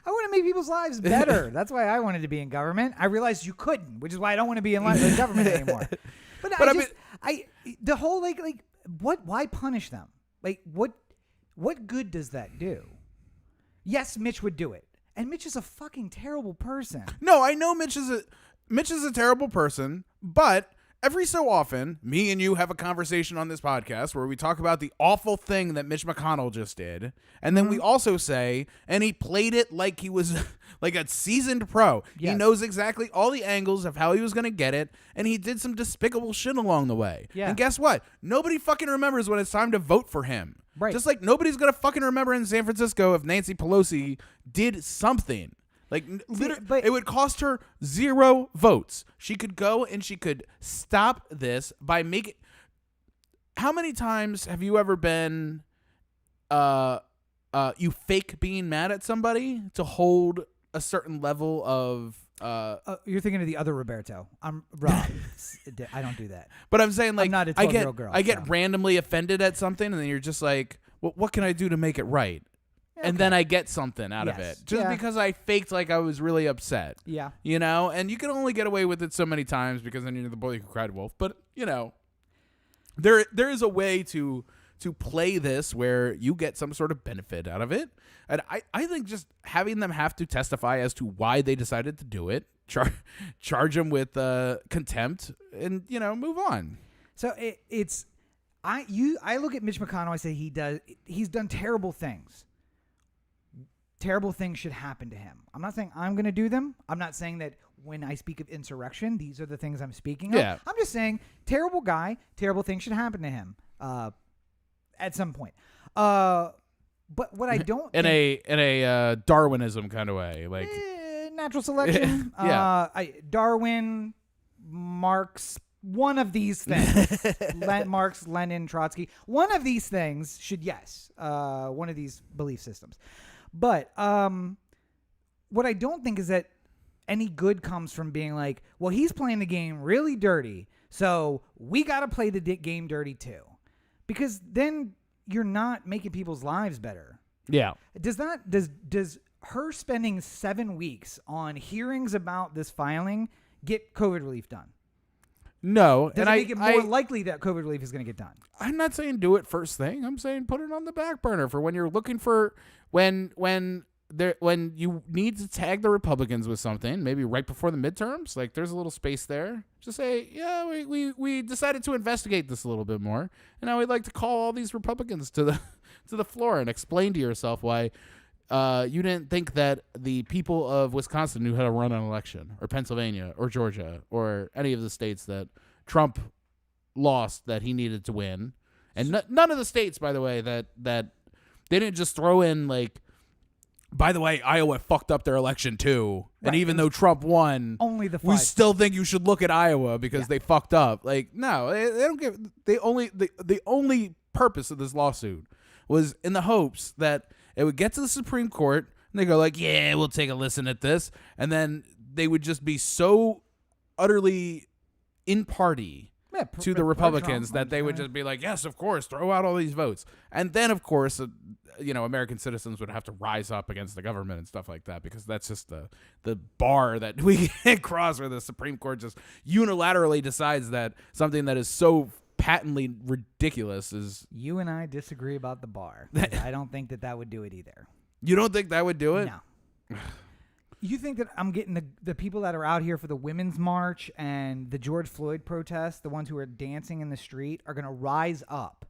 I want to make people's lives better. That's why I wanted to be in government. I realized you couldn't, which is why I don't want to be in government anymore. But the whole why punish them? Like what good does that do? Yes, Mitch would do it, and Mitch is a fucking terrible person. No, I know Mitch is a terrible person, but every so often, me and you have a conversation on this podcast where we talk about the awful thing that Mitch McConnell just did. And then we also say, and he played it like he was like a seasoned pro. Yes. He knows exactly all the angles of how he was going to get it. And he did some despicable shit along the way. Yeah. And guess what? Nobody fucking remembers when it's time to vote for him. Right. Just like nobody's going to fucking remember in San Francisco if Nancy Pelosi did something. Like, literally, but- it would cost her 0 votes. She could go and she could stop this by making. How many times have you ever been, you fake being mad at somebody to hold a certain level of. You're thinking of the other Roberto. I'm Rob. I don't do that. But I'm saying, like, I'm not a I 12-year-old girl, get so. randomly offended at something, and then you're just like, well, what can I do to make it right? And then I get something out of Yes. it just Yeah. because I faked like I was really upset. Yeah. You know, and you can only get away with it so many times because then you're the boy who cried wolf. But you know, there is a way to play this where you get some sort of benefit out of it. And I think just having them have to testify as to why they decided to do it, charge them with contempt, and you know, move on. So I look at Mitch McConnell. I say he's done terrible things. Terrible things should happen to him. I'm not saying I'm going to do them. I'm not saying that when I speak of insurrection, these are the things I'm speaking of. Yeah. I'm just saying terrible guy, terrible things should happen to him at some point. But what I don't in a Darwinism kind of way, like natural selection. Yeah. Darwin, Marx, one of these things. Marx, Lenin, Trotsky. One of these things should one of these belief systems. But what I don't think is that any good comes from being like, well, he's playing the game really dirty, so we got to play the game dirty too. Because then you're not making people's lives better. yeah. Does her spending 7 weeks on hearings about this filing get COVID relief done? No, Does and it make it more likely that COVID relief is going to get done? I'm not saying do it first thing. I'm saying put it on the back burner for when you're looking for when you need to tag the Republicans with something, maybe right before the midterms. Like there's a little space there. Just say, yeah, we decided to investigate this a little bit more, and now we'd like to call all these Republicans to the floor and explain to yourself why you didn't think that the people of Wisconsin knew how to run an election, or Pennsylvania, or Georgia, or any of the states that Trump lost that he needed to win. And none of the states, by the way, that they didn't just throw in like, by the way, Iowa fucked up their election too. Right. And even though Trump won, Only the we 5 still think you should look at Iowa because they fucked up. Like, no, they don't give. The only purpose of this lawsuit was in the hopes that it would get to the Supreme Court and they go like, yeah, we'll take a listen at this, and then they would just be so utterly in party to the Republicans that they would just be like, yes, of course, throw out all these votes. And then, of course, American citizens would have to rise up against the government and stuff like that, because that's just the bar that we can't cross, where the Supreme Court just unilaterally decides that something that is so patently ridiculous is... You and I disagree about the bar. I don't think that would do it either. You don't think that would do it? No. You think that I'm getting the people that are out here for the Women's March and the George Floyd protest, the ones who are dancing in the street, are going to rise up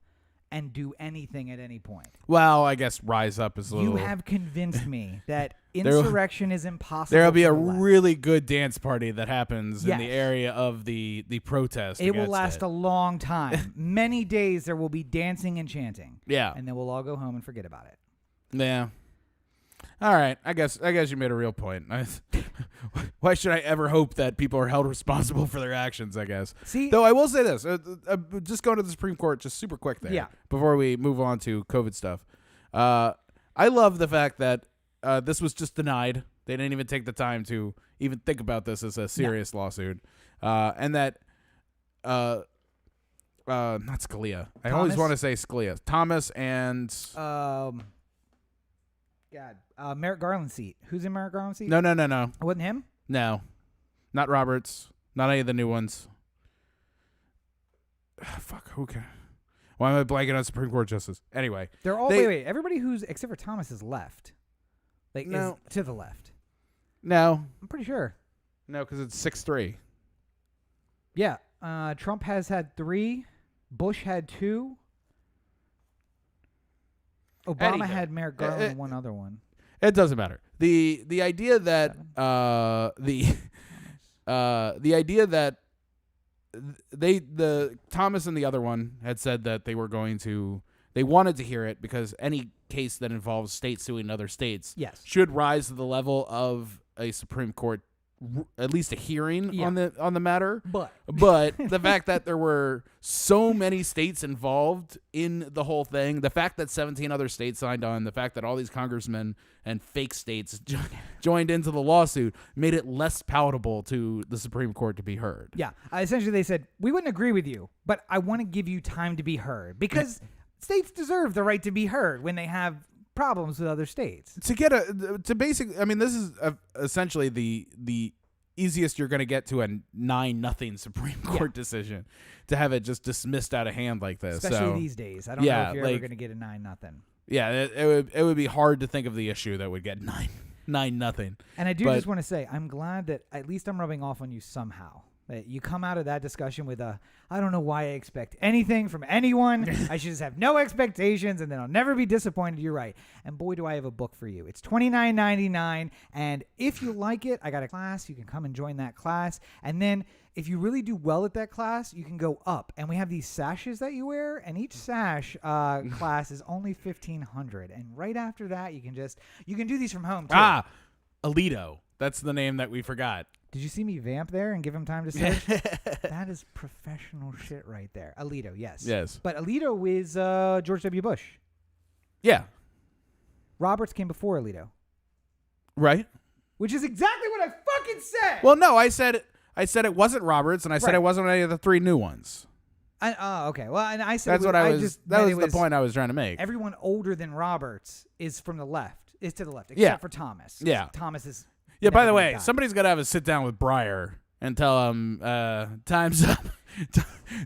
and do anything at any point? Well, I guess rise up is a little... You have convinced me that insurrection is impossible. There'll be a for the left. really good dance party that happens in Yes. the area of the protest. It will against last it. a long time. Many days there will be dancing and chanting. Yeah. And then we'll all go home and forget about it. Yeah. All right. I guess you made a real point. Why should I ever hope that people are held responsible for their actions, I guess? See, Though I will say this, just going to the Supreme Court, just super quick there. Yeah. Before we move on to COVID stuff. I love the fact that this was just denied. They didn't even take the time to even think about this as a serious lawsuit. And that, not Scalia. I always Thomas? want to say Scalia. Thomas and... Merrick Garland's seat. Who's in Merrick Garland's seat? No. It wasn't him? No. Not Roberts. Not any of the new ones. Fuck, who can... Why am I blanking on Supreme Court justice? Anyway. They're all... Wait. Everybody who's... Except for Thomas is left. Like, No. is to the left. No. I'm pretty sure. No, because it's 6-3. Yeah. Trump has had 3. Bush had 2. Obama had Merrick Garland and one other one. It doesn't matter. The idea that the idea that the Thomas and the other one had said that they wanted to hear it because any case that involves states suing other states should rise to the level of a Supreme Court, at least a hearing on the matter. But the fact that there were so many states involved in the whole thing, the fact that 17 other states signed on, the fact that all these congressmen and fake states joined into the lawsuit made it less palatable to the Supreme Court to be heard. Yeah. Essentially, they said, we wouldn't agree with you, but I want to give you time to be heard because states deserve the right to be heard when they have problems with other states. This is essentially the easiest you're going to get to a 9-0 Supreme Court decision, to have it just dismissed out of hand like this. Especially these days. I don't know if you're ever going to get a 9-0. Yeah, it would be hard to think of the issue that would get 9-0. And I just want to say, I'm glad that at least I'm rubbing off on you somehow. That you come out of that discussion with I don't know why I expect anything from anyone. I should just have no expectations, and then I'll never be disappointed. You're right. And boy, do I have a book for you. It's $29.99, and if you like it, I got a class. You can come and join that class, and then if you really do well at that class, you can go up. And we have these sashes that you wear, and each sash class is only $1,500. And right after that, you can do these from home too. Alito. That's the name that we forgot. Did you see me vamp there and give him time to search? That is professional shit right there. Alito, yes. Yes. But Alito is George W. Bush. Yeah. Roberts came before Alito. Right. Which is exactly what I fucking said. Well, no, I said it wasn't Roberts, and I said it wasn't any of the 3 new ones. Okay. Well, and I said that was the point I was trying to make. Everyone older than Roberts is from the left. Is to the left, except for Thomas. Yeah. Thomas is. Yeah, by the way, somebody's got to have a sit down with Breyer and tell him time's up.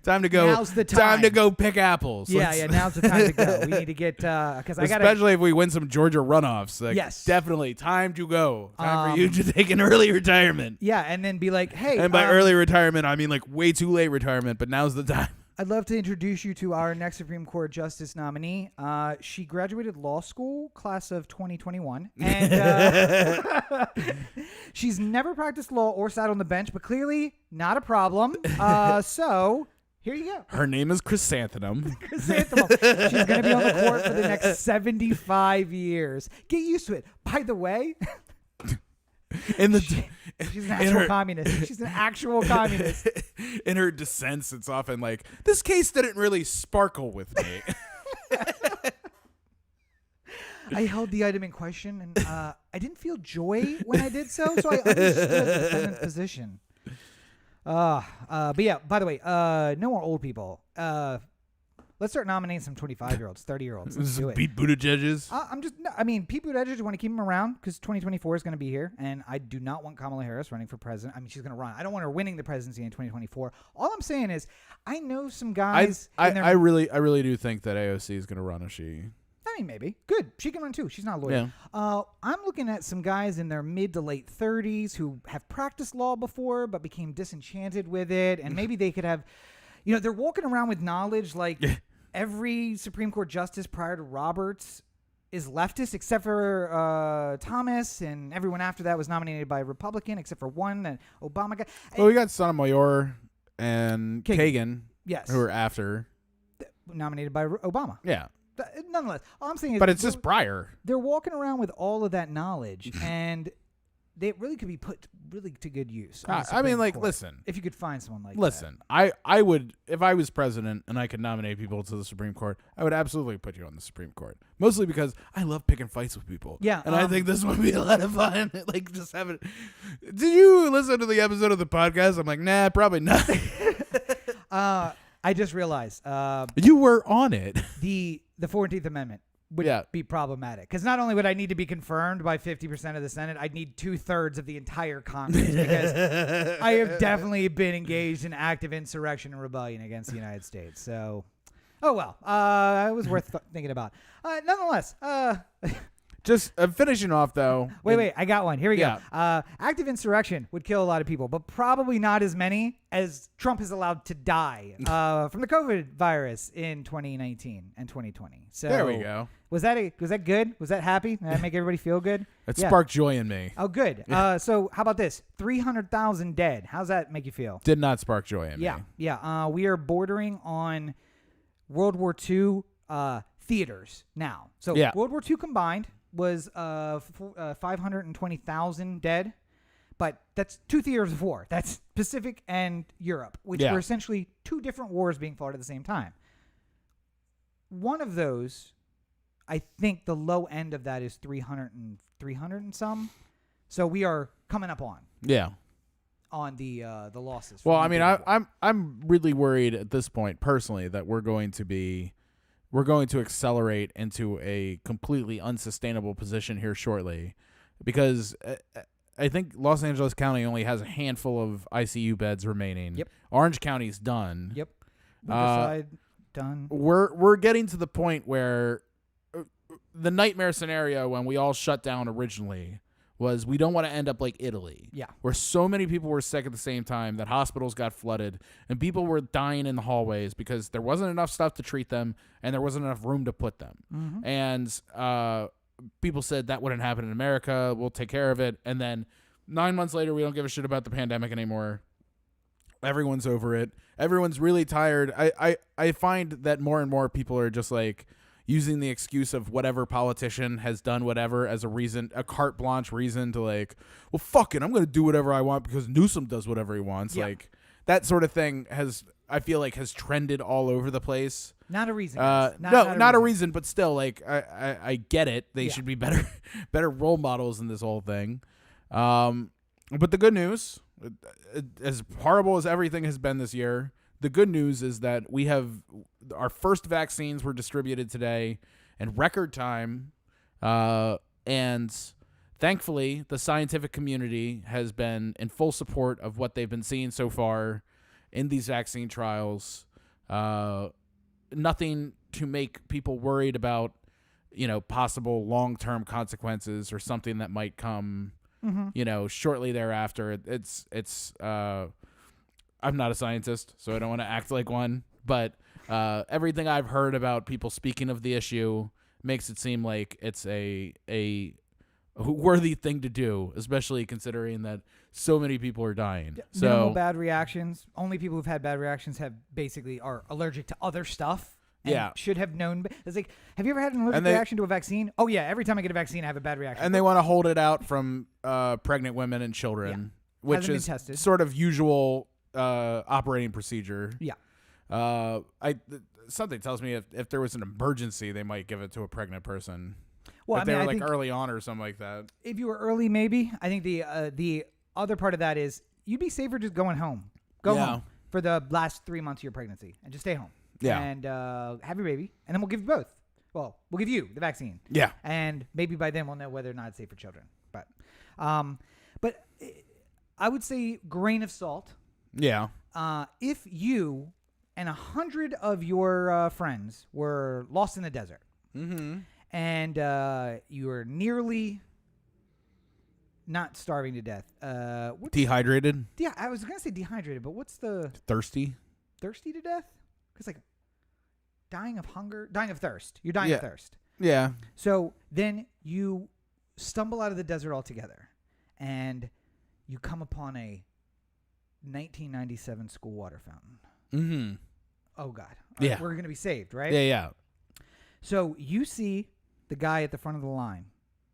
Time to go. Now's the time. Time to go pick apples. Yeah, now's the time to go. We need to get because I got especially if we win some Georgia runoffs. Like, yes, definitely time to go. Time for you to take an early retirement. Yeah, and then be like, hey. And by early retirement, I mean like way too late retirement. But now's the time. I'd love to introduce you to our next Supreme Court Justice nominee. She graduated law school, class of 2021. And she's never practiced law or sat on the bench, but clearly not a problem. So here you go. Her name is Chrysanthemum. Chrysanthemum. She's going to be on the court for the next 75 years. Get used to it. By the way... She's an actual communist. She's an actual communist. In her dissents, it's often like, this case didn't really sparkle with me. I held the item in question, and I didn't feel joy when I did so I understood the defendant's position. But yeah, by the way, no more old people. Let's start nominating some 25-year-olds, 30-year-olds. Let's do it. Pete Buttigieg's. Pete Buttigieg, want to keep him around because 2024 is going to be here, and I do not want Kamala Harris running for president. I mean, she's going to run. I don't want her winning the presidency in 2024. All I'm saying is, I know some guys. I really do think that AOC is going to run if she. I mean, maybe. Good. She can run too. She's not a lawyer. Yeah. I'm looking at some guys in their mid to late 30s who have practiced law before but became disenchanted with it, and maybe they could have. They're walking around with knowledge like every Supreme Court justice prior to Roberts is leftist, except for Thomas, and everyone after that was nominated by a Republican, except for one, and Obama got. Well, we got Sotomayor and Kagan, yes, who are after nominated by Obama. Yeah. Nonetheless, all I'm saying is, but it's just Breyer. They're walking around with all of that knowledge, and they really could be put really to good use. I mean, like, listen. If you could find someone like that. I would, if I was president and I could nominate people to the Supreme Court, I would absolutely put you on the Supreme Court. Mostly because I love picking fights with people. Yeah. And I think this would be a lot of fun. Like, just having. Did you listen to the episode of the podcast? I'm like, nah, probably not. I just realized. You were on it. The 14th Amendment would be problematic because not only would I need to be confirmed by 50% of the Senate, I'd need 2/3 of the entire Congress because I have definitely been engaged in active insurrection and rebellion against the United States. So, it was worth thinking about. Nonetheless, Just finishing off, though. Wait. I got one. Here we Yeah. go. Active insurrection would kill a lot of people, but probably not as many as Trump is allowed to die from the COVID virus in 2019 and 2020. So There we go. Was that good? Was that happy? Did that make everybody feel good? It sparked joy in me. Oh, good. So how about this? 300,000 dead. How's that make you feel? Did not spark joy in me. Yeah. We are bordering on World War II theaters now. So World War II combined was 520,000 dead, but that's 2 theaters of war. That's Pacific and Europe, which were essentially 2 different wars being fought at the same time. One of those, I think the low end of that is 300 and some. So we are coming up on the losses. Well, I mean, I'm really worried at this point personally that we're going to accelerate into a completely unsustainable position here shortly, because I think Los Angeles County only has a handful of ICU beds remaining. Yep. Orange County's done. Yep. Riverside done. We're getting to the point where the nightmare scenario when we all shut down originally was we don't want to end up like Italy. Yeah. Where so many people were sick at the same time that hospitals got flooded and people were dying in the hallways because there wasn't enough stuff to treat them and there wasn't enough room to put them. Mm-hmm. And people said that wouldn't happen in America. We'll take care of it. And then 9 months later, we don't give a shit about the pandemic anymore. Everyone's over it. Everyone's really tired. I find that more and more people are just like using the excuse of whatever politician has done whatever as a reason, a carte blanche reason to like, well, fuck it, I'm going to do whatever I want because Newsom does whatever he wants. Yeah. Like that sort of thing I feel like has trended all over the place. Not a reason. Not a reason, but still, like I get it. They should be better role models in this whole thing. But the good news, as horrible as everything has been this year, the good news is that we have our first vaccines were distributed today in record time, and thankfully the scientific community has been in full support of what they've been seeing so far in these vaccine trials. Nothing to make people worried about, possible long-term consequences or something that might come, shortly thereafter. It's I'm not a scientist, so I don't want to act like one, but everything I've heard about people speaking of the issue makes it seem like it's a worthy thing to do, especially considering that so many people are dying. So minimal bad reactions. Only people who've had bad reactions are allergic to other stuff. And should have known. It's like, have you ever had an allergic reaction to a vaccine? Oh yeah, every time I get a vaccine, I have a bad reaction. And they want to hold it out from pregnant women and children, which is sort of usual operating procedure. Yeah. Something tells me if there was an emergency, they might give it to a pregnant person. Well, if they were like early on or something like that. If you were early, maybe. I think the other part of that is you'd be safer just going home. Go home for the last 3 months of your pregnancy and just stay home. Yeah. And have your baby, and then we'll give you both. Well, we'll give you the vaccine. Yeah. And maybe by then we'll know whether or not it's safe for children. But I would say grain of salt. Yeah. If you and 100 of your friends were lost in the desert, and you were nearly not starving to death, dehydrated. Yeah, I was gonna say dehydrated, but what's the thirsty to death? Because like dying of hunger, dying of thirst. You're dying of thirst. Yeah. So then you stumble out of the desert altogether, and you come upon a 1997 school water fountain. Mm-hmm. Oh, God. Yeah. We're going to be saved, right? Yeah. So you see the guy at the front of the line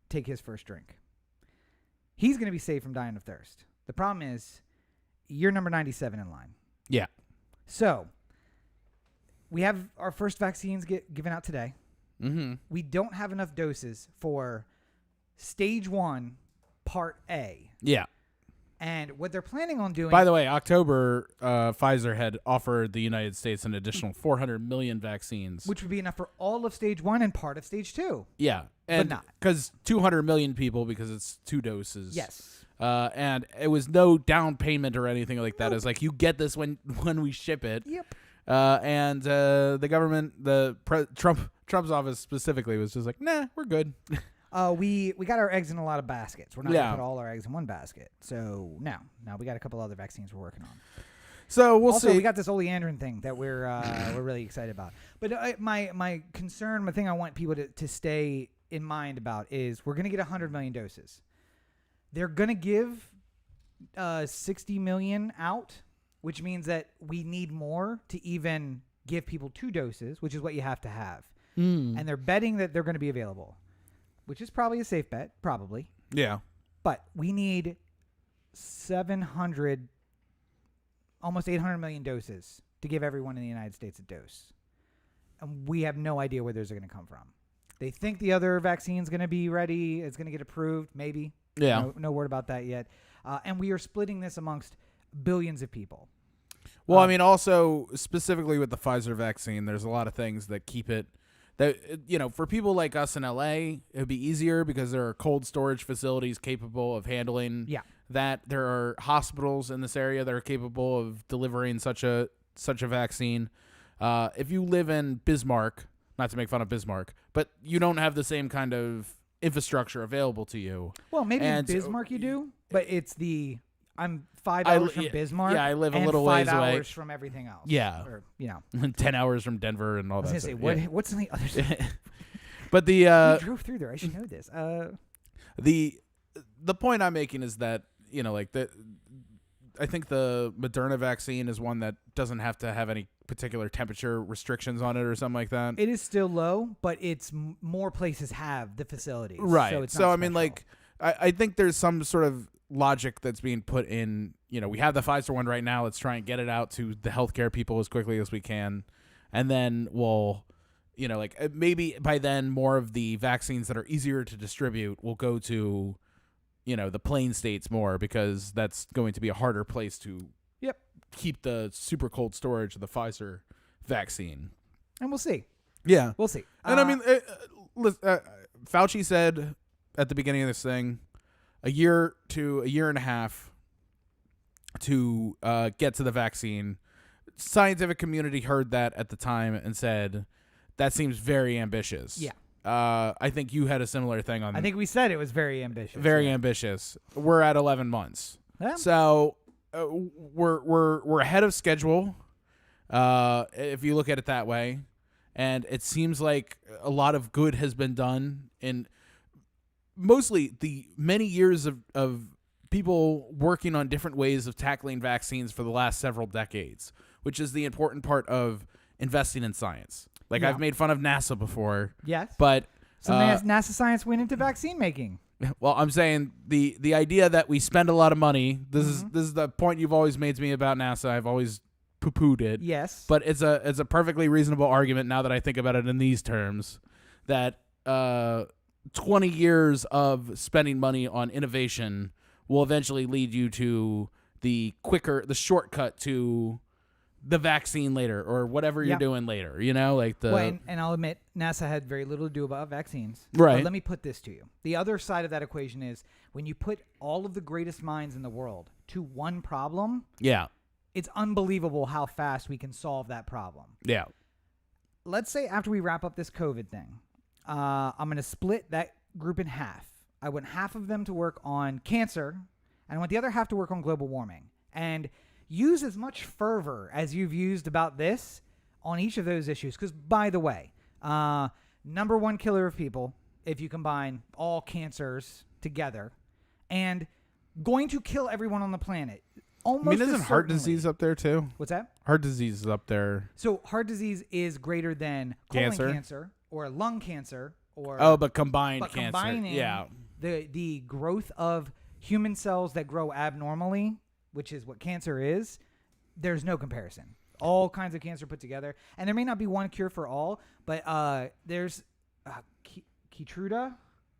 take his first drink. He's going to be saved from dying of thirst. The problem is you're number 97 in line. Yeah. So we have our first vaccines given out today. Mm-hmm. We don't have enough doses for stage 1, part A. Yeah. And what they're planning on doing... By the way, October, Pfizer had offered the United States an additional 400 million vaccines. Which would be enough for all of stage 1 and part of stage 2. Yeah. But not. Because 200 million people, because it's 2 doses. Yes. And it was no down payment or anything like that. It's like, you get this when we ship it. Yep. And the government, Trump's office specifically was just like, nah, we're good. We got our eggs in a lot of baskets. We're not Yeah. going to put all our eggs in one basket. So now we got a couple other vaccines we're working on. So we'll also, see. we got this oleandrin thing that we're really excited about. But my concern, my thing I want people to stay in mind about is we're going to get 100 million doses. They're going to give 60 million out, which means that we need more to even give people 2 doses, which is what you have to have. And they're betting that they're going to be available, which is probably a safe bet, probably. Yeah. But we need 700, almost 800 million doses to give everyone in the United States a dose. And we have no idea where those are going to come from. They think the other vaccine's going to be ready. It's going to get approved, maybe. Yeah. No word about that yet. And we are splitting this amongst billions of people. Well, I mean, also specifically with the Pfizer vaccine, there's a lot of things that keep it. That, you know, for people like us in LA, it would be easier because there are cold storage facilities capable of handling that. There are hospitals in this area that are capable of delivering such a vaccine. If you live in Bismarck, not to make fun of Bismarck, but you don't have the same kind of infrastructure available to you. Well, maybe in Bismarck you do, but it's I'm 5 hours from Bismarck. Yeah, I live a and little 5 ways away. hours from everything else. Yeah. Or, 10 hours from Denver and all I was that going stuff. to say, what's on the other side? But the we drove through there. I should know this. The point I'm making is that, you know, like I think the Moderna vaccine is one that doesn't have to have any particular temperature restrictions on it or something like that. It is still low, but it's more places have the facilities. Right. So, it's so not I mean, like, I think there's some sort of logic that's being put in. You know, we have the Pfizer one right now. Let's try and get it out to the healthcare people as quickly as we can. And then we'll, you know, like maybe by then more of the vaccines that are easier to distribute will go to, you know, the plain states more, because that's going to be a harder place to keep the super cold storage of the Pfizer vaccine. And we'll see. Yeah. We'll see. And I mean, Fauci said at the beginning of this thing, a year to a year and a half to get to the vaccine. Scientific community heard that at the time and said, that seems very ambitious. Yeah. I think you had a similar thing on. I think we said it was very ambitious. Very ambitious. We're at 11 months. Yeah. So we're ahead of schedule. If you look at it that way, and it seems like a lot of good has been done in mostly the many years of people working on different ways of tackling vaccines for the last several decades, which is the important part of investing in science. Like, I've made fun of NASA before. Yes. But some NASA science went into vaccine making. Well, I'm saying the idea that we spend a lot of money. This is the point you've always made to me about NASA. I've always poo-pooed it. Yes. But it's a perfectly reasonable argument now that I think about it in these terms, that 20 years of spending money on innovation will eventually lead you to the shortcut to the vaccine later, or whatever you're doing later, you know, like the. Well, and I'll admit, NASA had very little to do about vaccines. Right. But let me put this to you. The other side of that equation is when you put all of the greatest minds in the world to one problem. Yeah. It's unbelievable how fast we can solve that problem. Yeah. Let's say after we wrap up this COVID thing, I'm going to split that group in half. I want half of them to work on cancer, and I want the other half to work on global warming. And use as much fervor as you've used about this on each of those issues. Because, by the way, number one killer of people, if you combine all cancers together, and going to kill everyone on the planet. Almost. I mean, isn't heart disease up there too? What's that? Heart disease is up there. So heart disease is greater than colon cancer or lung cancer or but combined cancer. Combining yeah. the growth of human cells that grow abnormally, which is what cancer is, there's no comparison. All kinds of cancer put together, and there may not be one cure for all, but there's Keytruda,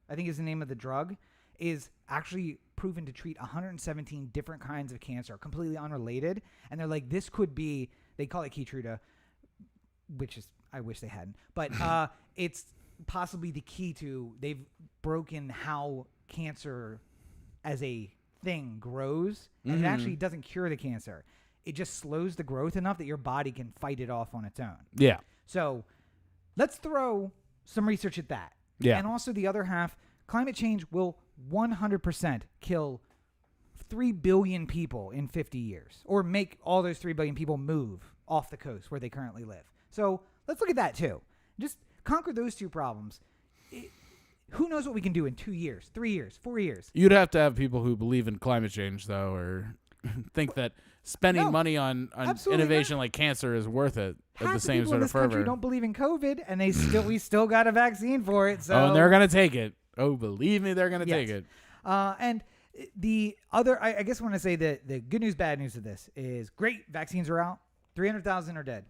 I think is the name of the drug, is actually proven to treat 117 different kinds of cancer, completely unrelated. And they're like, this could be, they call it Keytruda, which is, I wish they hadn't, but it's possibly the key to, they've broken how cancer as a thing grows, and it actually doesn't cure the cancer. It just slows the growth enough that your body can fight it off on its own. Yeah. So let's throw some research at that. Yeah. And also the other half, climate change will 100% kill 3 billion people in 50 years, or make all those 3 billion people move off the coast where they currently live. So let's look at that too. Just conquer those two problems. Who knows what we can do in 2 years, 3 years, 4 years? You'd have to have people who believe in climate change, though, or think that spending money on innovation like cancer is worth it at the same sort of fervor. Country don't believe in COVID, and we still got a vaccine for it. So and they're gonna take it. Oh, believe me, they're gonna take it. And the other, I guess I want to say that the good news, bad news of this is great. Vaccines are out. 300,000 are dead.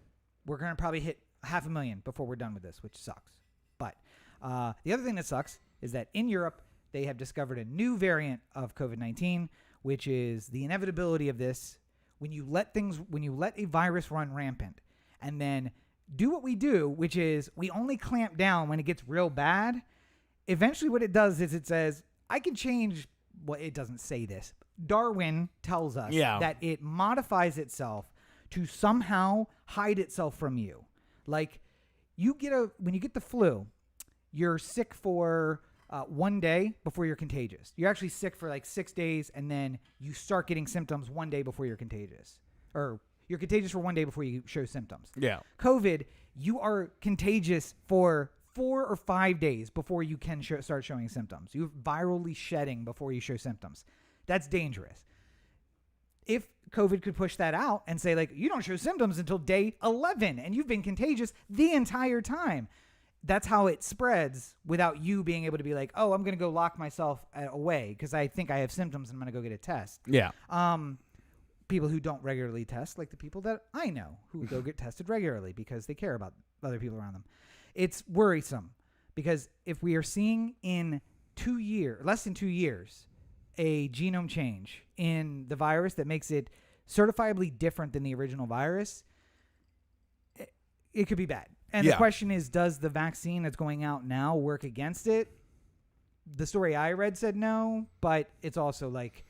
We're going to probably hit 500,000 before we're done with this, which sucks. But the other thing that sucks is that in Europe, they have discovered a new variant of COVID-19, which is the inevitability of this. When you let a virus run rampant and then do what we do, which is we only clamp down when it gets real bad. Eventually what it does is it says, I can change. Well, it doesn't say this. Darwin tells us that it modifies itself to somehow hide itself from you. Like when you get the flu, you're sick for 1 day before you're contagious. You're actually sick for like 6 days, and then you start getting symptoms 1 day before you're contagious. Or you're contagious for 1 day before you show symptoms. Yeah. COVID, you are contagious for 4 or 5 days before you can start showing symptoms. You're virally shedding before you show symptoms. That's dangerous. If COVID could push that out and say, like, you don't show symptoms until day 11 and you've been contagious the entire time, that's how it spreads without you being able to be like, oh, I'm going to go lock myself away because I think I have symptoms and I'm going to go get a test. Yeah. People who don't regularly test, like the people that I know who go get tested regularly because they care about other people around them. It's worrisome because if we are seeing in less than 2 years, a genome change in the virus that makes it certifiably different than the original virus, it could be bad. And the question is, does the vaccine that's going out now work against it? The story I read said no, but it's also like...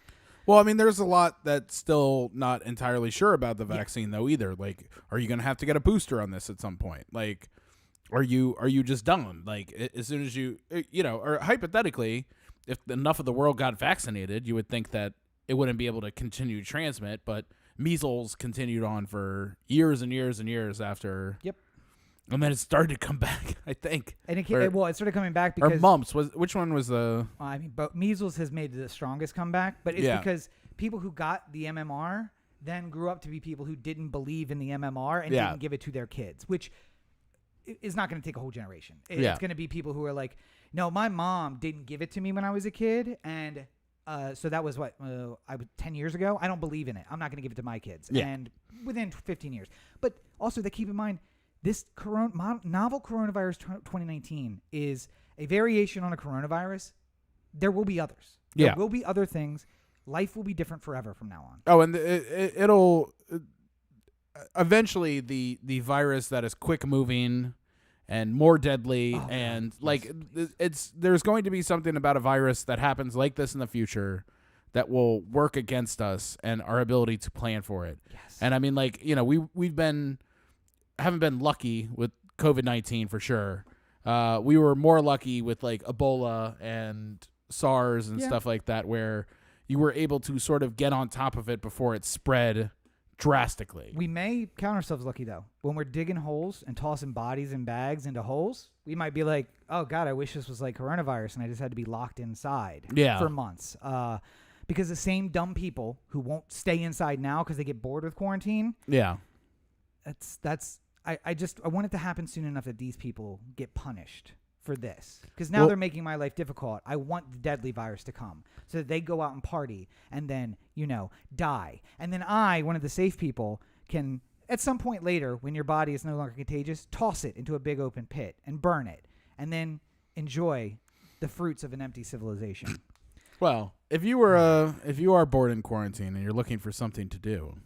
Well, I mean, there's a lot that's still not entirely sure about the vaccine, though, either. Like, are you going to have to get a booster on this at some point? Like, are you just done? Like, as soon as or hypothetically, if enough of the world got vaccinated, you would think that it wouldn't be able to continue to transmit, but measles continued on for years and years and years after. Yep. And then it started to come back, I think. And it started coming back because... Or mumps. Which one was the... but measles has made the strongest comeback, but it's because people who got the MMR then grew up to be people who didn't believe in the MMR and didn't give it to their kids, which is not going to take a whole generation. It's going to be people who are like, no, my mom didn't give it to me when I was a kid, and so that was 10 years ago. I don't believe in it. I'm not going to give it to my kids. Yeah. And within 15 years. But also, they keep in mind, this novel coronavirus 2019 is a variation on a coronavirus. There will be others. There will be other things. Life will be different forever from now on. Oh, and it'll eventually the virus that is quick moving and more deadly there's going to be something about a virus that happens like this in the future that will work against us and our ability to plan for it. Yes. And I mean, like, we've haven't been lucky with COVID-19 for sure. We were more lucky with like Ebola and SARS and stuff like that, where you were able to sort of get on top of it before it spread drastically. We may count ourselves lucky though. When we're digging holes and tossing bodies and bags into holes, we might be like, oh God, I wish this was like coronavirus and I just had to be locked inside for months. Because the same dumb people who won't stay inside now because they get bored with quarantine. Yeah. I want it to happen soon enough that these people get punished for this. Because now they're making my life difficult. I want the deadly virus to come so that they go out and party and then, die. And then I, one of the safe people, can, at some point later, when your body is no longer contagious, toss it into a big open pit and burn it. And then enjoy the fruits of an empty civilization. Well, if you are bored in quarantine and you're looking for something to do,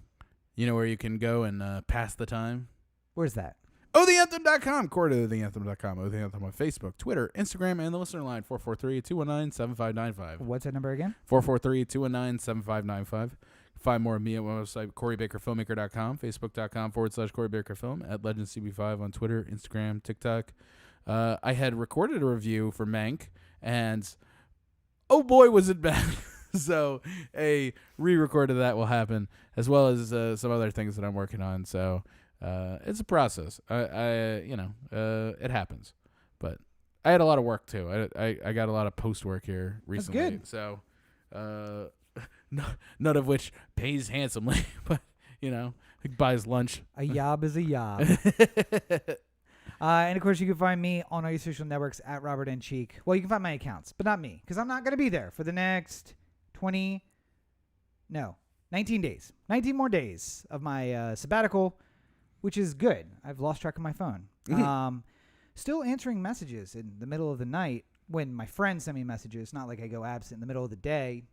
you know where you can go and pass the time? Where's that? OhTheAnthem.com. Core to TheAnthem.com. Oh, The Anthem on Facebook, Twitter, Instagram, and the listener line, 443-219-7595. What's that number again? 443-219-7595. Find more of me at my website, CoreyBakerFilmmaker.com, Facebook.com/CoreyBakerFilm, at LegendsCB5 on Twitter, Instagram, TikTok. I had recorded a review for Mank, and oh boy, was it bad. So a re-record of that will happen, as well as some other things that I'm working on. So it's a process. It happens, but I had a lot of work too. I got a lot of post work here recently. That's good. So none of which pays handsomely, but buys lunch. A yob is a yob. And of course, you can find me on all your social networks at Robert N. Cheek. Well, you can find my accounts, but not me, because I'm not going to be there for the next 19 days. 19 more days of my sabbatical, which is good. I've lost track of my phone. Still answering messages in the middle of the night when my friends send me messages. Not like I go absent in the middle of the day,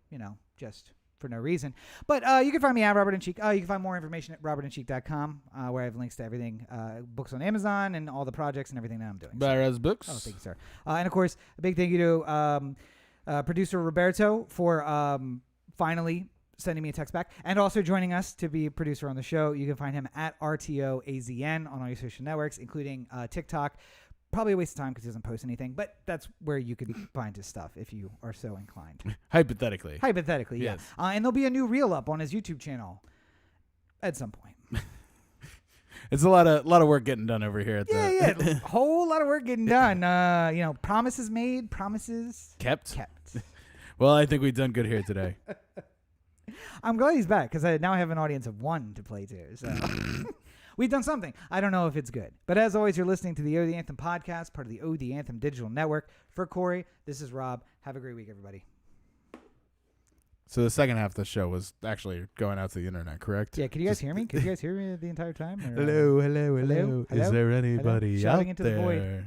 just for no reason. But you can find me at Robert and Cheek. You can find more information at robertandcheek.com, where I have links to everything, books on Amazon and all the projects and everything that I'm doing. Barra's books. Oh, thank you, sir. And of course, a big thank you to producer Roberto for finally sending me a text back and also joining us to be a producer on the show. You can find him at RTOAZN on all your social networks, including TikTok. Probably a waste of time because he doesn't post anything, but that's where you can find his stuff if you are so inclined. Hypothetically, yes. Yeah. And there'll be a new reel up on his YouTube channel at some point. It's a lot of work getting done over here. A whole lot of work getting done. Promises made, promises kept. Well, I think we've done good here today. I'm glad he's back because I now have an audience of one to play to. So we've done something. I don't know if it's good. But as always, you're listening to the O The Anthem podcast, part of the O The Anthem digital network. For Corey, this is Rob. Have a great week, everybody. So the second half of the show was actually going out to the internet, correct? Yeah, could you guys hear me? Could you guys hear me the entire time? Or, Hello. Hello? Is there anybody Shouting out into there? the void.